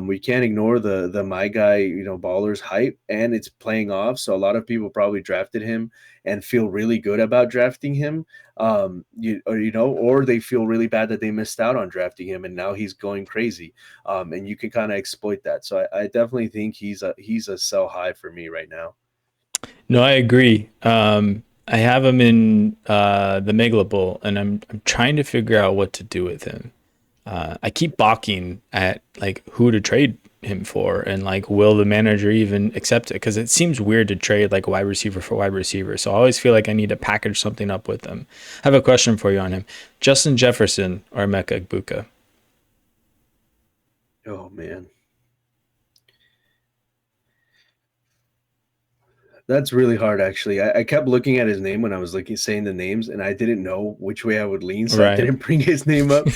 We can't ignore the my guy, ballers hype, and it's playing off. So a lot of people probably drafted him and feel really good about drafting him. Or they feel really bad that they missed out on drafting him, and now he's going crazy. And you can kind of exploit that. So I definitely think he's a sell high for me right now. No, I agree. I have him in the Megala Bowl, and I'm trying to figure out what to do with him. I keep balking at like who to trade him for, and like will the manager even accept it? Because it seems weird to trade like wide receiver for wide receiver. So I always feel like I need to package something up with them. I have a question for you on him: Justin Jefferson or Emeka Egbuka? Oh man. That's really hard, actually. I kept looking at his name when I was saying the names, and I didn't know which way I would lean, so I Right. didn't bring his name up.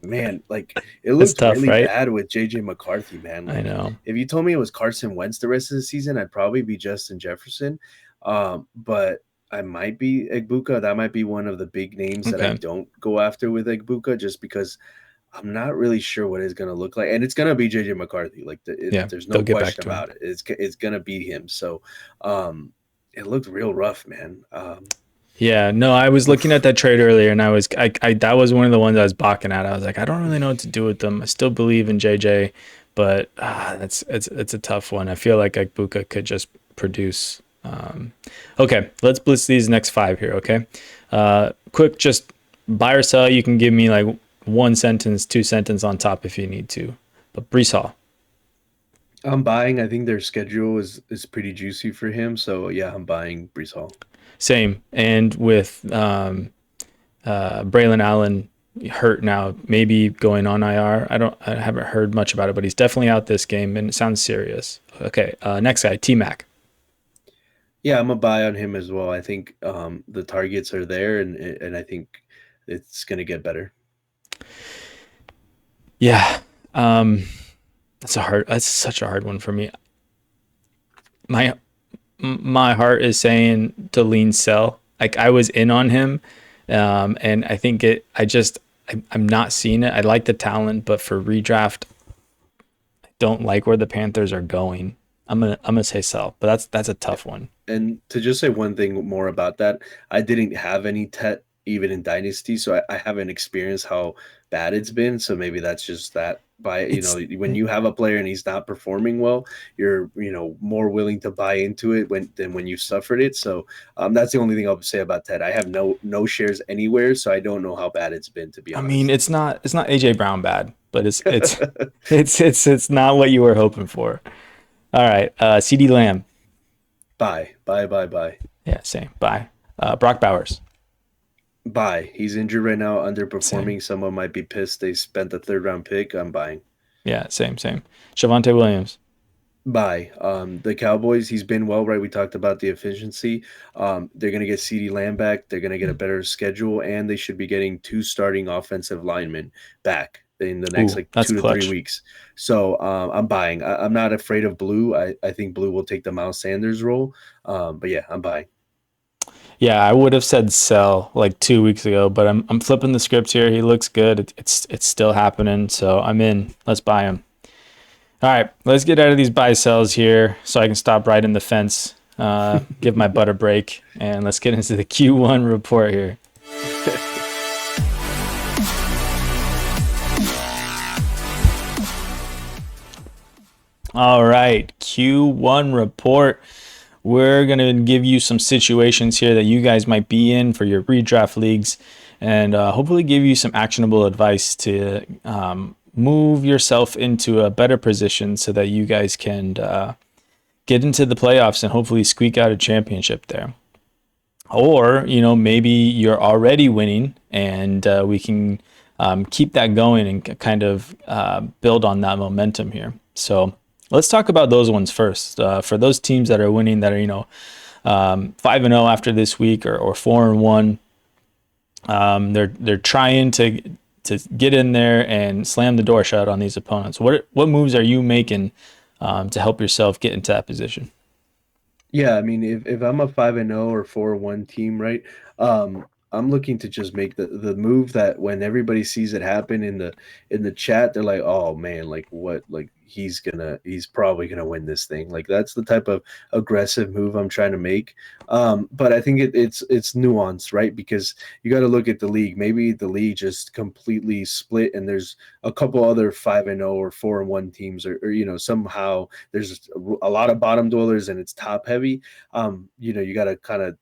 Man, like it That's looked tough, really right? bad with JJ McCarthy, man. I Like know. if you told me it was Carson Wentz the rest of the season, I'd probably be Justin Jefferson. But I might be Egbuka. That might be one of the big names that I Okay. don't go after with Egbuka, just because I'm not really sure what it's gonna look like, and it's gonna be JJ McCarthy. Like Yeah, there's they'll no get back question to him. about it. It's gonna be him. So, it looked real rough, man. Yeah, no, I was looking at Oof. that trade earlier, and I that was one of the ones I was balking at. I was like, I don't really know what to do with them. I still believe in JJ, but it's a tough one. I feel like Egbuka could just produce. Okay, let's blitz these next five here. Okay, quick, just buy or sell. You can give me like one sentence, two sentence on top if you need to. But Brees Hall, I'm buying. I think their schedule is pretty juicy for him. So yeah, I'm buying Brees Hall. same, and with Braylon Allen hurt now, maybe going on IR. I haven't heard much about it, but he's definitely out this game, and it sounds serious. Okay, next guy, T-Mac. Yeah, I'm a buy on him as well. I think the targets are there, and I think it's gonna get better. Yeah, that's such a hard one for me. My my heart is saying to lean sell. Like I was in on him, and I think I'm not seeing it. I like the talent, but for redraft, I don't like where the Panthers are going. I'm gonna say sell, but that's a tough one. And to just say one thing more about that, I didn't have any Tet even in Dynasty, so I haven't experienced how bad it's been. So maybe that's just that. By It's when you have a player and he's not performing well, you're more willing to buy into it than when you suffered it. So that's the only thing I'll say about Ted. I have no shares anywhere, so I don't know how bad it's been, to be I mean, honest. it's not AJ Brown bad, but it's not what you were hoping for. All right, CD Lamb. Buy, buy, buy, buy. Yeah, same. Bye. Brock Bowers. Buy. He's injured right now, Same. underperforming. Someone might be pissed they spent the third round pick. I'm buying. Yeah, same. Javonte Williams. Buy. The Cowboys, he's been well, right? We talked about the efficiency. They're going to get CeeDee Lamb back. They're going to get a better schedule, and they should be getting two starting offensive linemen back in the next Ooh, like that's 2 to 3 clutch. weeks. So I'm buying. I'm not afraid of Blue. I think Blue will take the Miles Sanders role. But yeah, I'm buying. Yeah, I would have said sell like 2 weeks ago, but I'm flipping the script here. He looks good. It's still happening, so I'm in. Let's buy him. All right, let's get out of these buy sells here so I can stop right in the fence. Give my butt a break, and let's get into the Q1 report here. All right, Q1 report. We're going to give you some situations here that you guys might be in for your redraft leagues and hopefully give you some actionable advice to move yourself into a better position so that you guys can get into the playoffs and hopefully squeak out a championship there. Or, maybe you're already winning and we can keep that going and kind of build on that momentum here. So let's talk about those ones first. For those teams that are winning, that are 5-0 after this week or 4-1, they're trying to get in there and slam the door shut on these opponents. What moves are you making to help yourself get into that position? Yeah, I mean, if I'm a 5-0 or 4-1 team, right? I'm looking to just make the move that when everybody sees it happen in the chat, they're like, oh man, like what, like he's probably gonna win this thing. Like that's the type of aggressive move I'm trying to make. But I think it's nuanced, right? Because you got to look at the league. Maybe the league just completely split, and there's a couple other 5-0 or 4-1 teams, or somehow there's a lot of bottom dwellers and it's top heavy. You got to kind of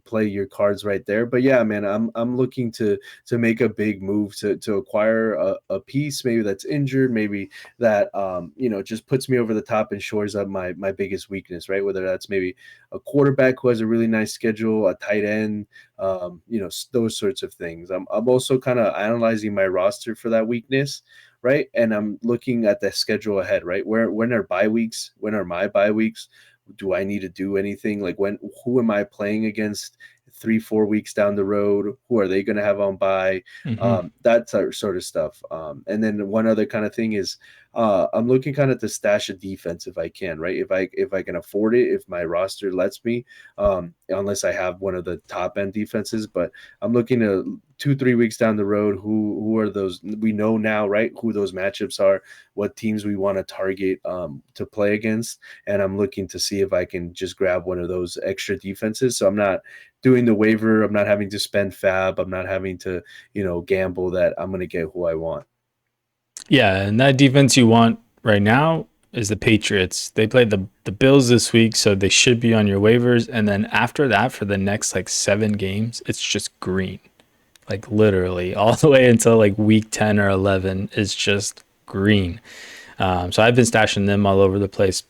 play your cards right there. But yeah, man, I'm looking to make a big move to acquire a piece maybe that's injured, maybe that just puts me over the top and shores up my biggest weakness, right? Whether that's maybe a quarterback who has a really nice schedule, a tight end, those sorts of things. I'm also kind of analyzing my roster for that weakness, right? And I'm looking at the schedule ahead, right? When are bye weeks? When are my bye weeks? Do I need to do anything? Like who am I playing against 3-4 weeks down the road? Who are they going to have on bye? That sort of stuff. And then one other kind of thing is I'm looking kind of to stash a defense if I can, right? If I can afford it, if my roster lets me, unless I have one of the top end defenses. But I'm looking to 2-3 weeks down the road, who are those we know now, right? Who those matchups are, what teams we want to target to play against, and I'm looking to see if I can just grab one of those extra defenses. So I'm not doing the waiver, I'm not having to spend fab, I'm not having to gamble that I'm going to get who I want. Yeah, and that defense you want right now is the Patriots. They played the Bills this week, so they should be on your waivers. And then after that, for the next like 7 games, it's just green. Like literally all the way until like week 10 or 11 is just green. So I've been stashing them all over the place.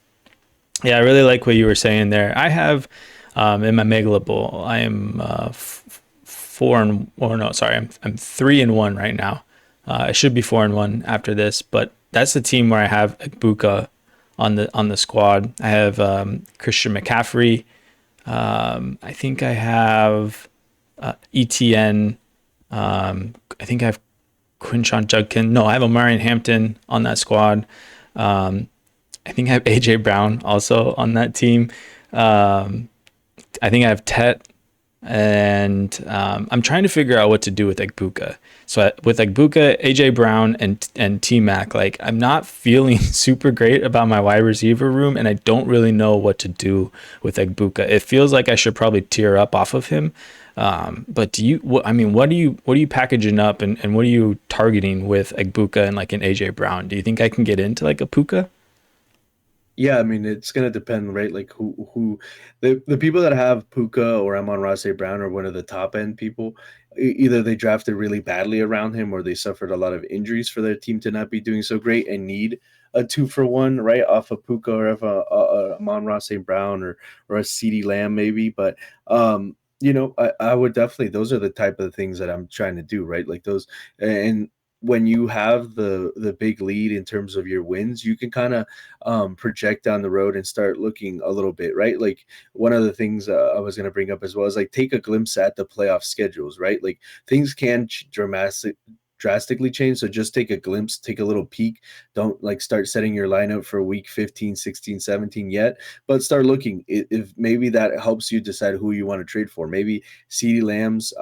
Yeah, I really like what you were saying there. I have in my Megala Bowl, I am 3-1 right now. I should be 4-1 after this, but that's the team where I have Ibuka on the squad. I have Christian McCaffrey. I think I have ETN. I think I have Quinshon Judkins. No, I have Omarion Hampton on that squad. I think I have AJ Brown also on that team. I think I have Tet, and I'm trying to figure out what to do with Egbuka. So with Egbuka, AJ Brown, and Tmac, like I'm not feeling super great about my wide receiver room, and I don't really know what to do with Egbuka. It feels like I should probably tear up off of him. But what are you packaging up, and what are you targeting with Egbuka and like an AJ Brown? Do you think I can get into like a Puka? Yeah, I mean it's gonna depend, right? Like who the people that have Puka or Amon-Ra St. Brown are one of the top end people. Either they drafted really badly around him, or they suffered a lot of injuries for their team to not be doing so great and need a 2-for-1, right, off of Puka or of a Amon-Ra St. Brown or a CeeDee Lamb maybe. But I would definitely, those are the type of things that I'm trying to do, right? Like those. And when you have the big lead in terms of your wins, you can kind of project down the road and start looking a little bit, right? Like one of the things I was going to bring up as well is like take a glimpse at the playoff schedules, right? Like things can drastically change. So just take a glimpse, take a little peek. Don't like start setting your lineup for week 15, 16, 17 yet, but start looking if maybe that helps you decide who you want to trade for. Maybe CeeDee Lamb's,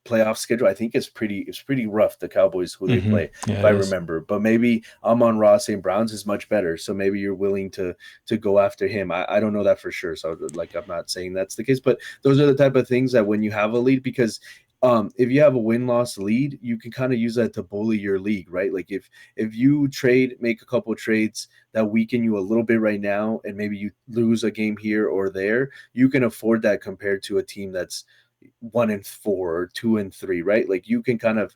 playoff schedule, I think it's pretty rough. The Cowboys who they play, Yeah, if I it is. remember. But maybe Amon-Ra St. Brown's is much better. So maybe you're willing to go after him. I don't know that for sure. So like I'm not saying that's the case, but those are the type of things that when you have a lead, because if you have a win-loss lead, you can kind of use that to bully your league, right? Like if you make a couple of trades that weaken you a little bit right now, and maybe you lose a game here or there, you can afford that compared to a team that's 1-4 or 2-3, right? Like you can kind of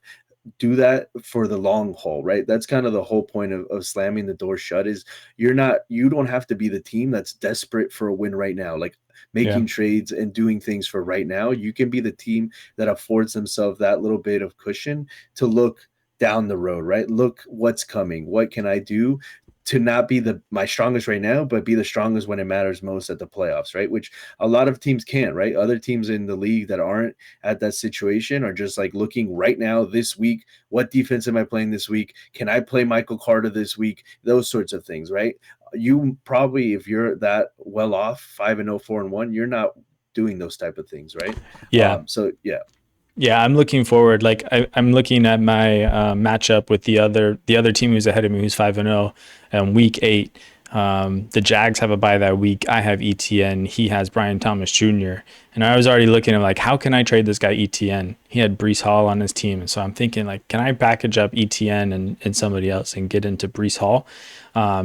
do that for the long haul, right? That's kind of the whole point of slamming the door shut is you don't have to be the team that's desperate for a win right now, like Yeah. making trades and doing things for right now. You can be the team that affords themselves that little bit of cushion to look down the road, right? Look what's coming. What can I do to not be my strongest right now, but be the strongest when it matters most at the playoffs, right? Which a lot of teams can't, right? Other teams in the league that aren't at that situation are just like looking right now this week. What defense am I playing this week? Can I play Michael Carter this week? Those sorts of things, right? You probably, if you're that well off, 5-0, 4-1, you're not doing those type of things, right? Yeah. So yeah. Yeah, I'm looking forward. Like I'm looking at my matchup with the other team who's ahead of me, who's 5-0, and week 8. The Jags have a bye that week. I have ETN. He has Brian Thomas Jr. And I was already looking at like, how can I trade this guy ETN? He had Brees Hall on his team, and so I'm thinking like, can I package up ETN and somebody else and get into Brees Hall,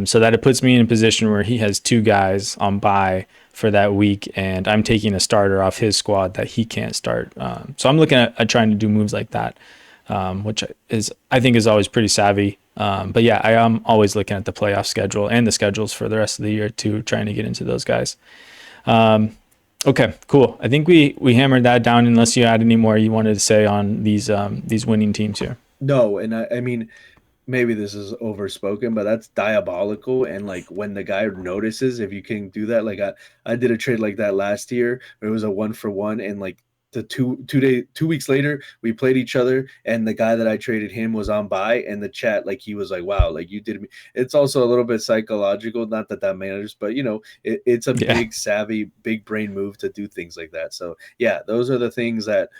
so that it puts me in a position where he has 2 guys on bye for that week, and I'm taking a starter off his squad that he can't start. So I'm looking at trying to do moves like that, which I think is always pretty savvy. But yeah, I am always looking at the playoff schedule and the schedules for the rest of the year too, trying to get into those guys. Okay, cool. I think we hammered that down. Unless you had any more you wanted to say on these winning teams here. No, and I mean, maybe this is overspoken, but that's diabolical. And like when the guy notices, if you can do that, like I did a trade like that last year where it was a 1-for-1, and like the 2 weeks later we played each other, and the guy that I traded him was on bye, and the chat, like he was like, wow, like you did me. It's also a little bit psychological, not that that matters, but it's a Yeah. big savvy, big brain move to do things like that. So yeah, those are the things that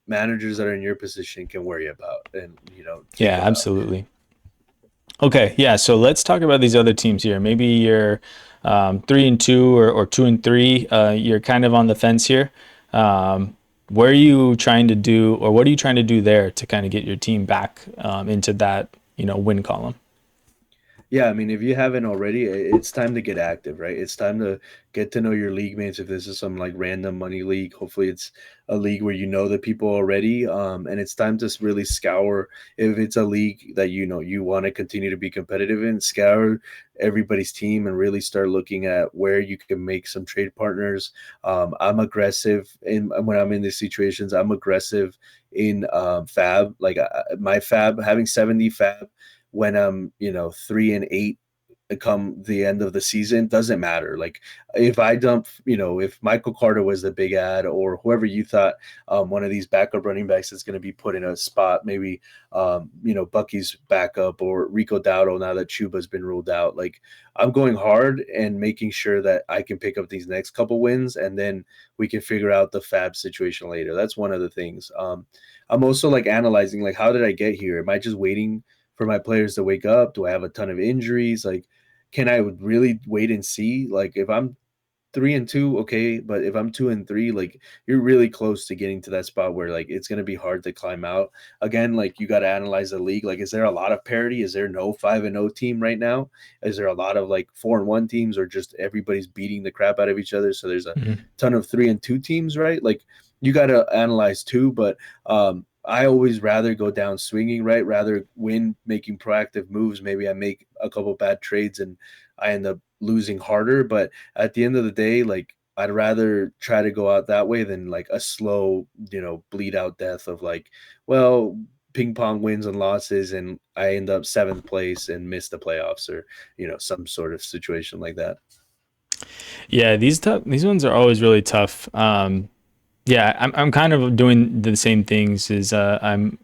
managers that are in your position can worry about and think Yeah, about. absolutely. Okay, yeah. So let's talk about these other teams here. Maybe you're 3-2 or 2-3. You're kind of on the fence here. Where are you trying to do, or what are you trying to do there to kind of get your team back into that win column? Yeah, I mean, if you haven't already, it's time to get active, right? It's time to get to know your league mates. If this is some like random money league, hopefully it's a league where you know the people already. And it's time to really scour. If it's a league that you want to continue to be competitive in, scour everybody's team and really start looking at where you can make some trade partners. I'm aggressive in when I'm in these situations. I'm aggressive in fab, like my fab, having 70 fab when I'm 3-8 come the end of the season doesn't matter. Like if I dump, if Michael Carter was the big ad, or whoever you thought one of these backup running backs is going to be put in a spot, maybe Bucky's backup or Rico Dowdle, now that Chuba's been ruled out. Like I'm going hard and making sure that I can pick up these next couple wins, and then we can figure out the fab situation later. That's one of the things. I'm also like analyzing, like, how did I get here? Am I just waiting for my players to wake up? Do I have a ton of injuries? Like, can I really wait and see? Like, if I'm 3-2, okay, but if I'm 2-3, like you're really close to getting to that spot where like it's gonna be hard to climb out. Again, like you got to analyze the league. Like, is there a lot of parity? Is there no 5-0 team right now? Is there a lot of like 4-1 teams, or just everybody's beating the crap out of each other? So there's a ton of 3-2 teams, right? Like you got to analyze too, but I always rather go down swinging, right? Rather win making proactive moves. Maybe I make a couple bad trades and I end up losing harder. But at the end of the day, like I'd rather try to go out that way than like a slow, bleed out death of like, well, ping pong wins and losses, and I end up 7th place and miss the playoffs, or some sort of situation like that. Yeah, these ones are always really tough. Yeah, I'm kind of doing the same things. Is I'm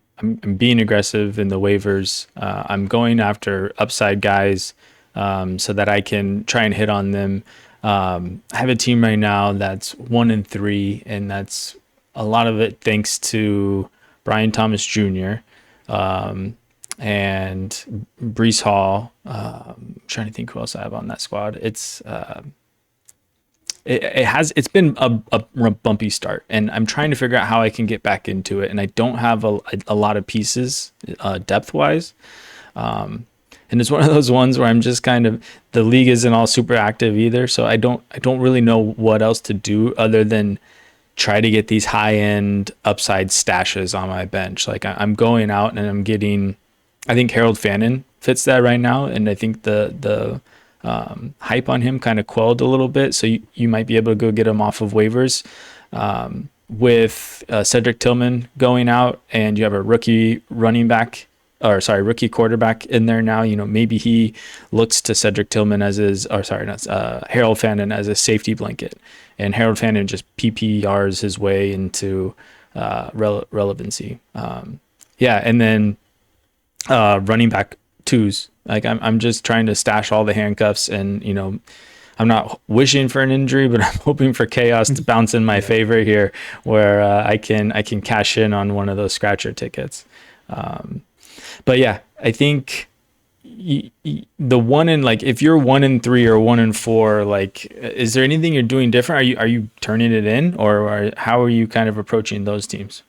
being aggressive in the waivers. I'm going after upside guys, so that I can try and hit on them. I have a team right now that's 1-3, and that's a lot of it thanks to Brian Thomas Jr. And Brees Hall. I'm trying to think who else I have on that squad. It's been a bumpy start, and I'm trying to figure out how I can get back into it, and I don't have a lot of pieces depth wise. And it's one of those ones where I'm just kind of, the league isn't all super active either, so I don't really know what else to do other than try to get these high end upside stashes on my bench. Like I'm going out and I'm getting, I think Harold Fannin fits that right now, and I think the hype on him kind of quelled a little bit, so you might be able to go get him off of waivers. With Cedric Tillman going out, and you have a rookie quarterback in there now, maybe he looks to Cedric Tillman as Harold Fannin as a safety blanket, and Harold Fannin just PPRs his way into relevancy. And then running back twos. Like I'm just trying to stash all the handcuffs, and I'm not wishing for an injury, but I'm hoping for chaos to bounce in my favor here, where I can cash in on one of those scratcher tickets. But yeah, I think the one in like if you're 1-3 or 1-4, like is there anything you're doing different? Are you turning it in, or how are you kind of approaching those teams?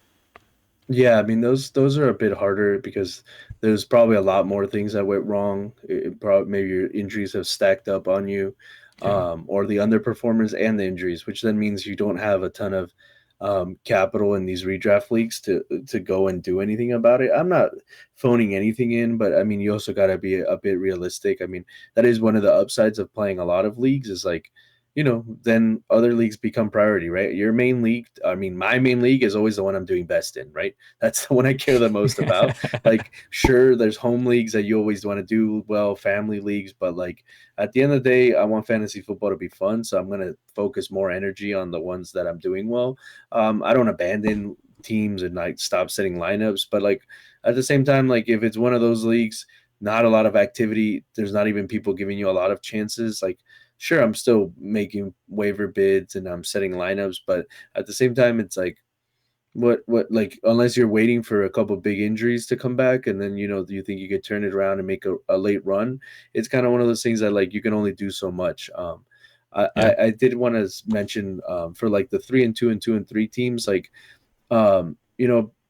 Yeah, I mean those are a bit harder because there's probably a lot more things that went wrong. Probably maybe your injuries have stacked up on you, Yeah. or the underperformers and the injuries, which then means you don't have a ton of capital in these redraft leagues to go and do anything about it. I'm not phoning anything in, but I mean you also got to be a bit realistic. I mean that is one of the upsides of playing a lot of leagues is like then other leagues become priority, right? Your main league, I mean, my main league is always the one I'm doing best in, right? That's the one I care the most about. Like, sure, there's home leagues that you always want to do well, family leagues, but like at the end of the day, I want fantasy football to be fun. So I'm going to focus more energy on the ones that I'm doing well. I don't abandon teams and like stop setting lineups, but like at the same time, like if it's one of those leagues, not a lot of activity, there's not even people giving you a lot of chances. Like, sure, I'm still making waiver bids and I'm setting lineups, but at the same time, it's like what like unless you're waiting for a couple big injuries to come back and then you think you could turn it around and make a late run, it's kind of one of those things that like you can only do so much. Yeah. I did want to mention for like the 3-2 and 2-3 teams, like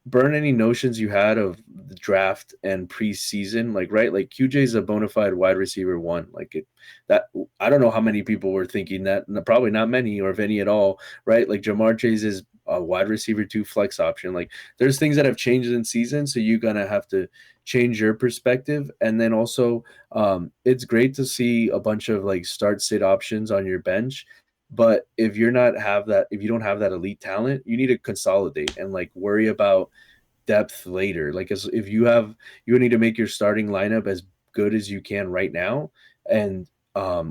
burn any notions you had of the draft and preseason, like right, like QJ is a bona fide wide receiver one, like that I don't know how many people were thinking that, probably not many or if any at all, right? Like Jamar Chase is a wide receiver two flex option. Like there's things that have changed in season, so you're gonna have to change your perspective, and then also it's great to see a bunch of like start sit options on your bench. But if you don't have that elite talent, you need to consolidate and like worry about depth later. Like if you need to make your starting lineup as good as you can right now, and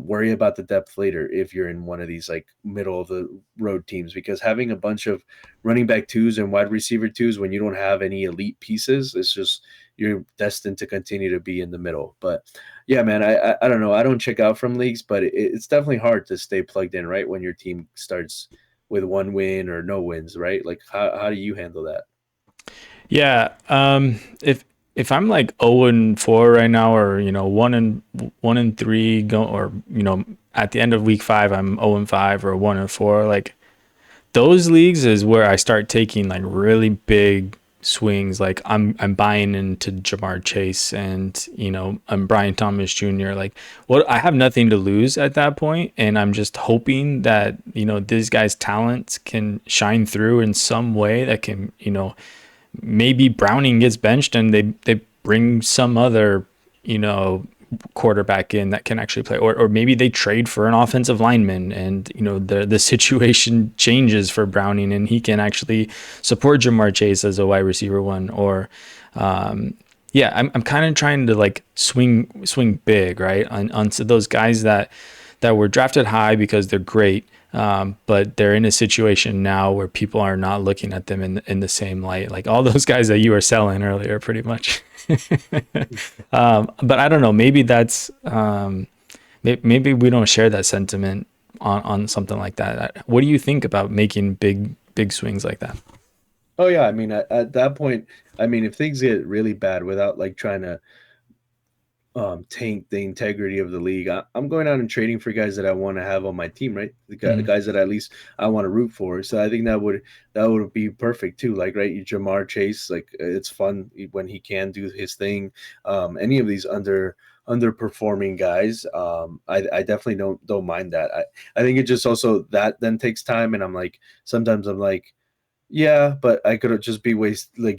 worry about the depth later if you're in one of these like middle of the road teams. Because having a bunch of running back twos and wide receiver twos when you don't have any elite pieces, it's just you're destined to continue to be in the middle. But yeah, man, I don't know. I don't check out from leagues, but it's definitely hard to stay plugged in, right? When your team starts with one win or no wins, right? Like how do you handle that? Yeah. If I'm like 0-4 right now, or 1-3 go, or at the end of week 5 I'm 0-5 or 1-4, like those leagues is where I start taking like really big swings. Like I'm buying into Jamar Chase, and I'm Brian Thomas Jr. Like, what, I have nothing to lose at that point, and I'm just hoping that these guys' talents can shine through in some way that can maybe Browning gets benched and they bring some other quarterback in that can actually play, or maybe they trade for an offensive lineman, and the situation changes for Browning and he can actually support Jamar Chase as a wide receiver one. Or yeah, I'm kind of trying to like swing big, right, onto those guys that were drafted high because they're great, but they're in a situation now where people are not looking at them in the same light, like all those guys that you were selling earlier, pretty much. But I don't know. Maybe that's maybe we don't share that sentiment on something like that. What do you think about making big swings like that? Oh yeah, I mean at that point, I mean if things get really bad without like trying to tank the integrity of the league, I'm going out and trading for guys that I want to have on my team, right? The Mm, guys that at least I want to root for. So I think that would be perfect too. Like right, you Jamar Chase, like it's fun when he can do his thing. Any of these underperforming guys, I definitely don't mind that. I think it just also that then takes time, and I'm like sometimes I'm like yeah, but I could just be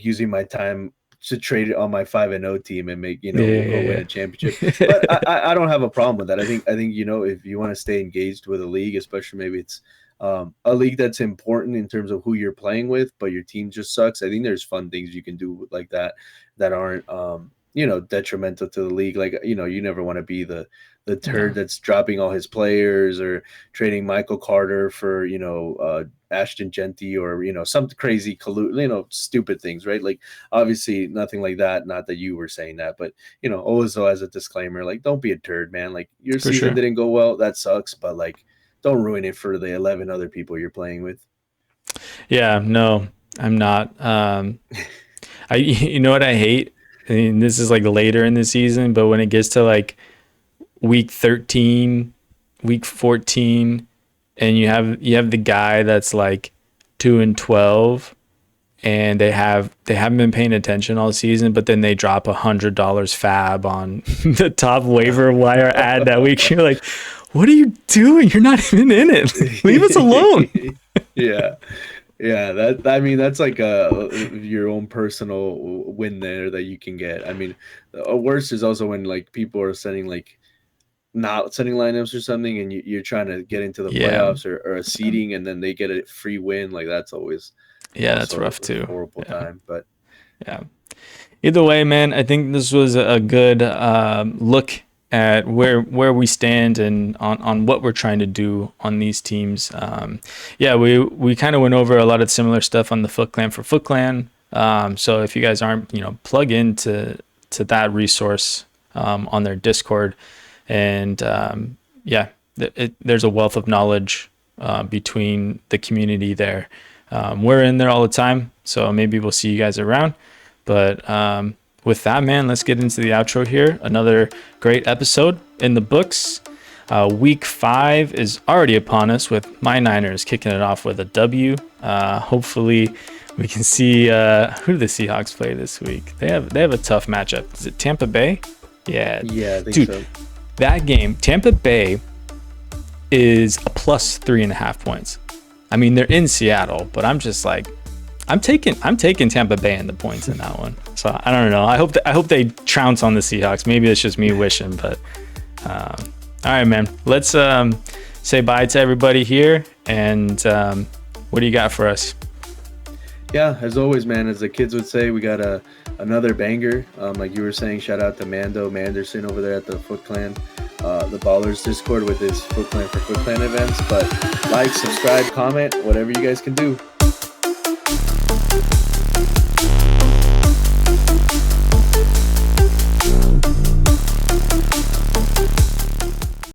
using my time to trade it on my 5-0 team and make, we'll go win yeah. a championship. But I don't have a problem with that. I think if you want to stay engaged with a league, especially maybe it's a league that's important in terms of who you're playing with, but your team just sucks. I think there's fun things you can do like that that aren't detrimental to the league. Like, you never want to be the turd No. that's dropping all his players or trading Michael Carter for, Ashton Genty or, some crazy stupid things, right? Like, obviously nothing like that. Not that you were saying that, but, always though, as a disclaimer, like, don't be a turd, man. Like, your For season sure. didn't go well. That sucks. But like, don't ruin it for the 11 other people you're playing with. Yeah, no, I'm not. You know what I hate? I mean, this is like later in the season, but when it gets to like week 13, week 14, and you have the guy that's like 2-12, and they haven't been paying attention all season, but then they drop $100 fab on the top waiver wire ad that week. You're like, what are you doing? You're not even in it. Leave us alone. Yeah. Yeah, that's like your own personal win there that you can get. I mean, worst is also when like people are setting like not setting lineups or something, and you're trying to get into the Yeah. playoffs or a seeding, and then they get a free win. Like, that's always Yeah, that's also rough a too. horrible Yeah. time. But Yeah. Either way, man, I think this was a good look at where we stand and on what we're trying to do on these teams. Yeah, we kind of went over a lot of similar stuff on the Foot Clan for Foot Clan. So if you guys aren't, plug into that resource on their Discord, and yeah, there's a wealth of knowledge between the community there. We're in there all the time, so maybe we'll see you guys around. But with that, man, let's get into the outro here. Another great episode in the books. Week 5 is already upon us with my Niners kicking it off with a W. Hopefully we can see who do the Seahawks play this week. They have a tough matchup. Is it Tampa Bay? Yeah. yeah, I think Dude, so. that game, Tampa Bay is a plus 3.5 points. I mean, they're in Seattle, but I'm just like, I'm taking Tampa Bay in the points in that one. So I don't know. I hope they trounce on the Seahawks. Maybe it's just me wishing, but all right, man. Let's say bye to everybody here. And what do you got for us? Yeah, as always, man, as the kids would say, we got another banger. Like you were saying, shout out to Manderson over there at the Foot Clan, the Ballers Discord with his Foot Clan for Foot Clan events. But like, subscribe, comment, whatever you guys can do.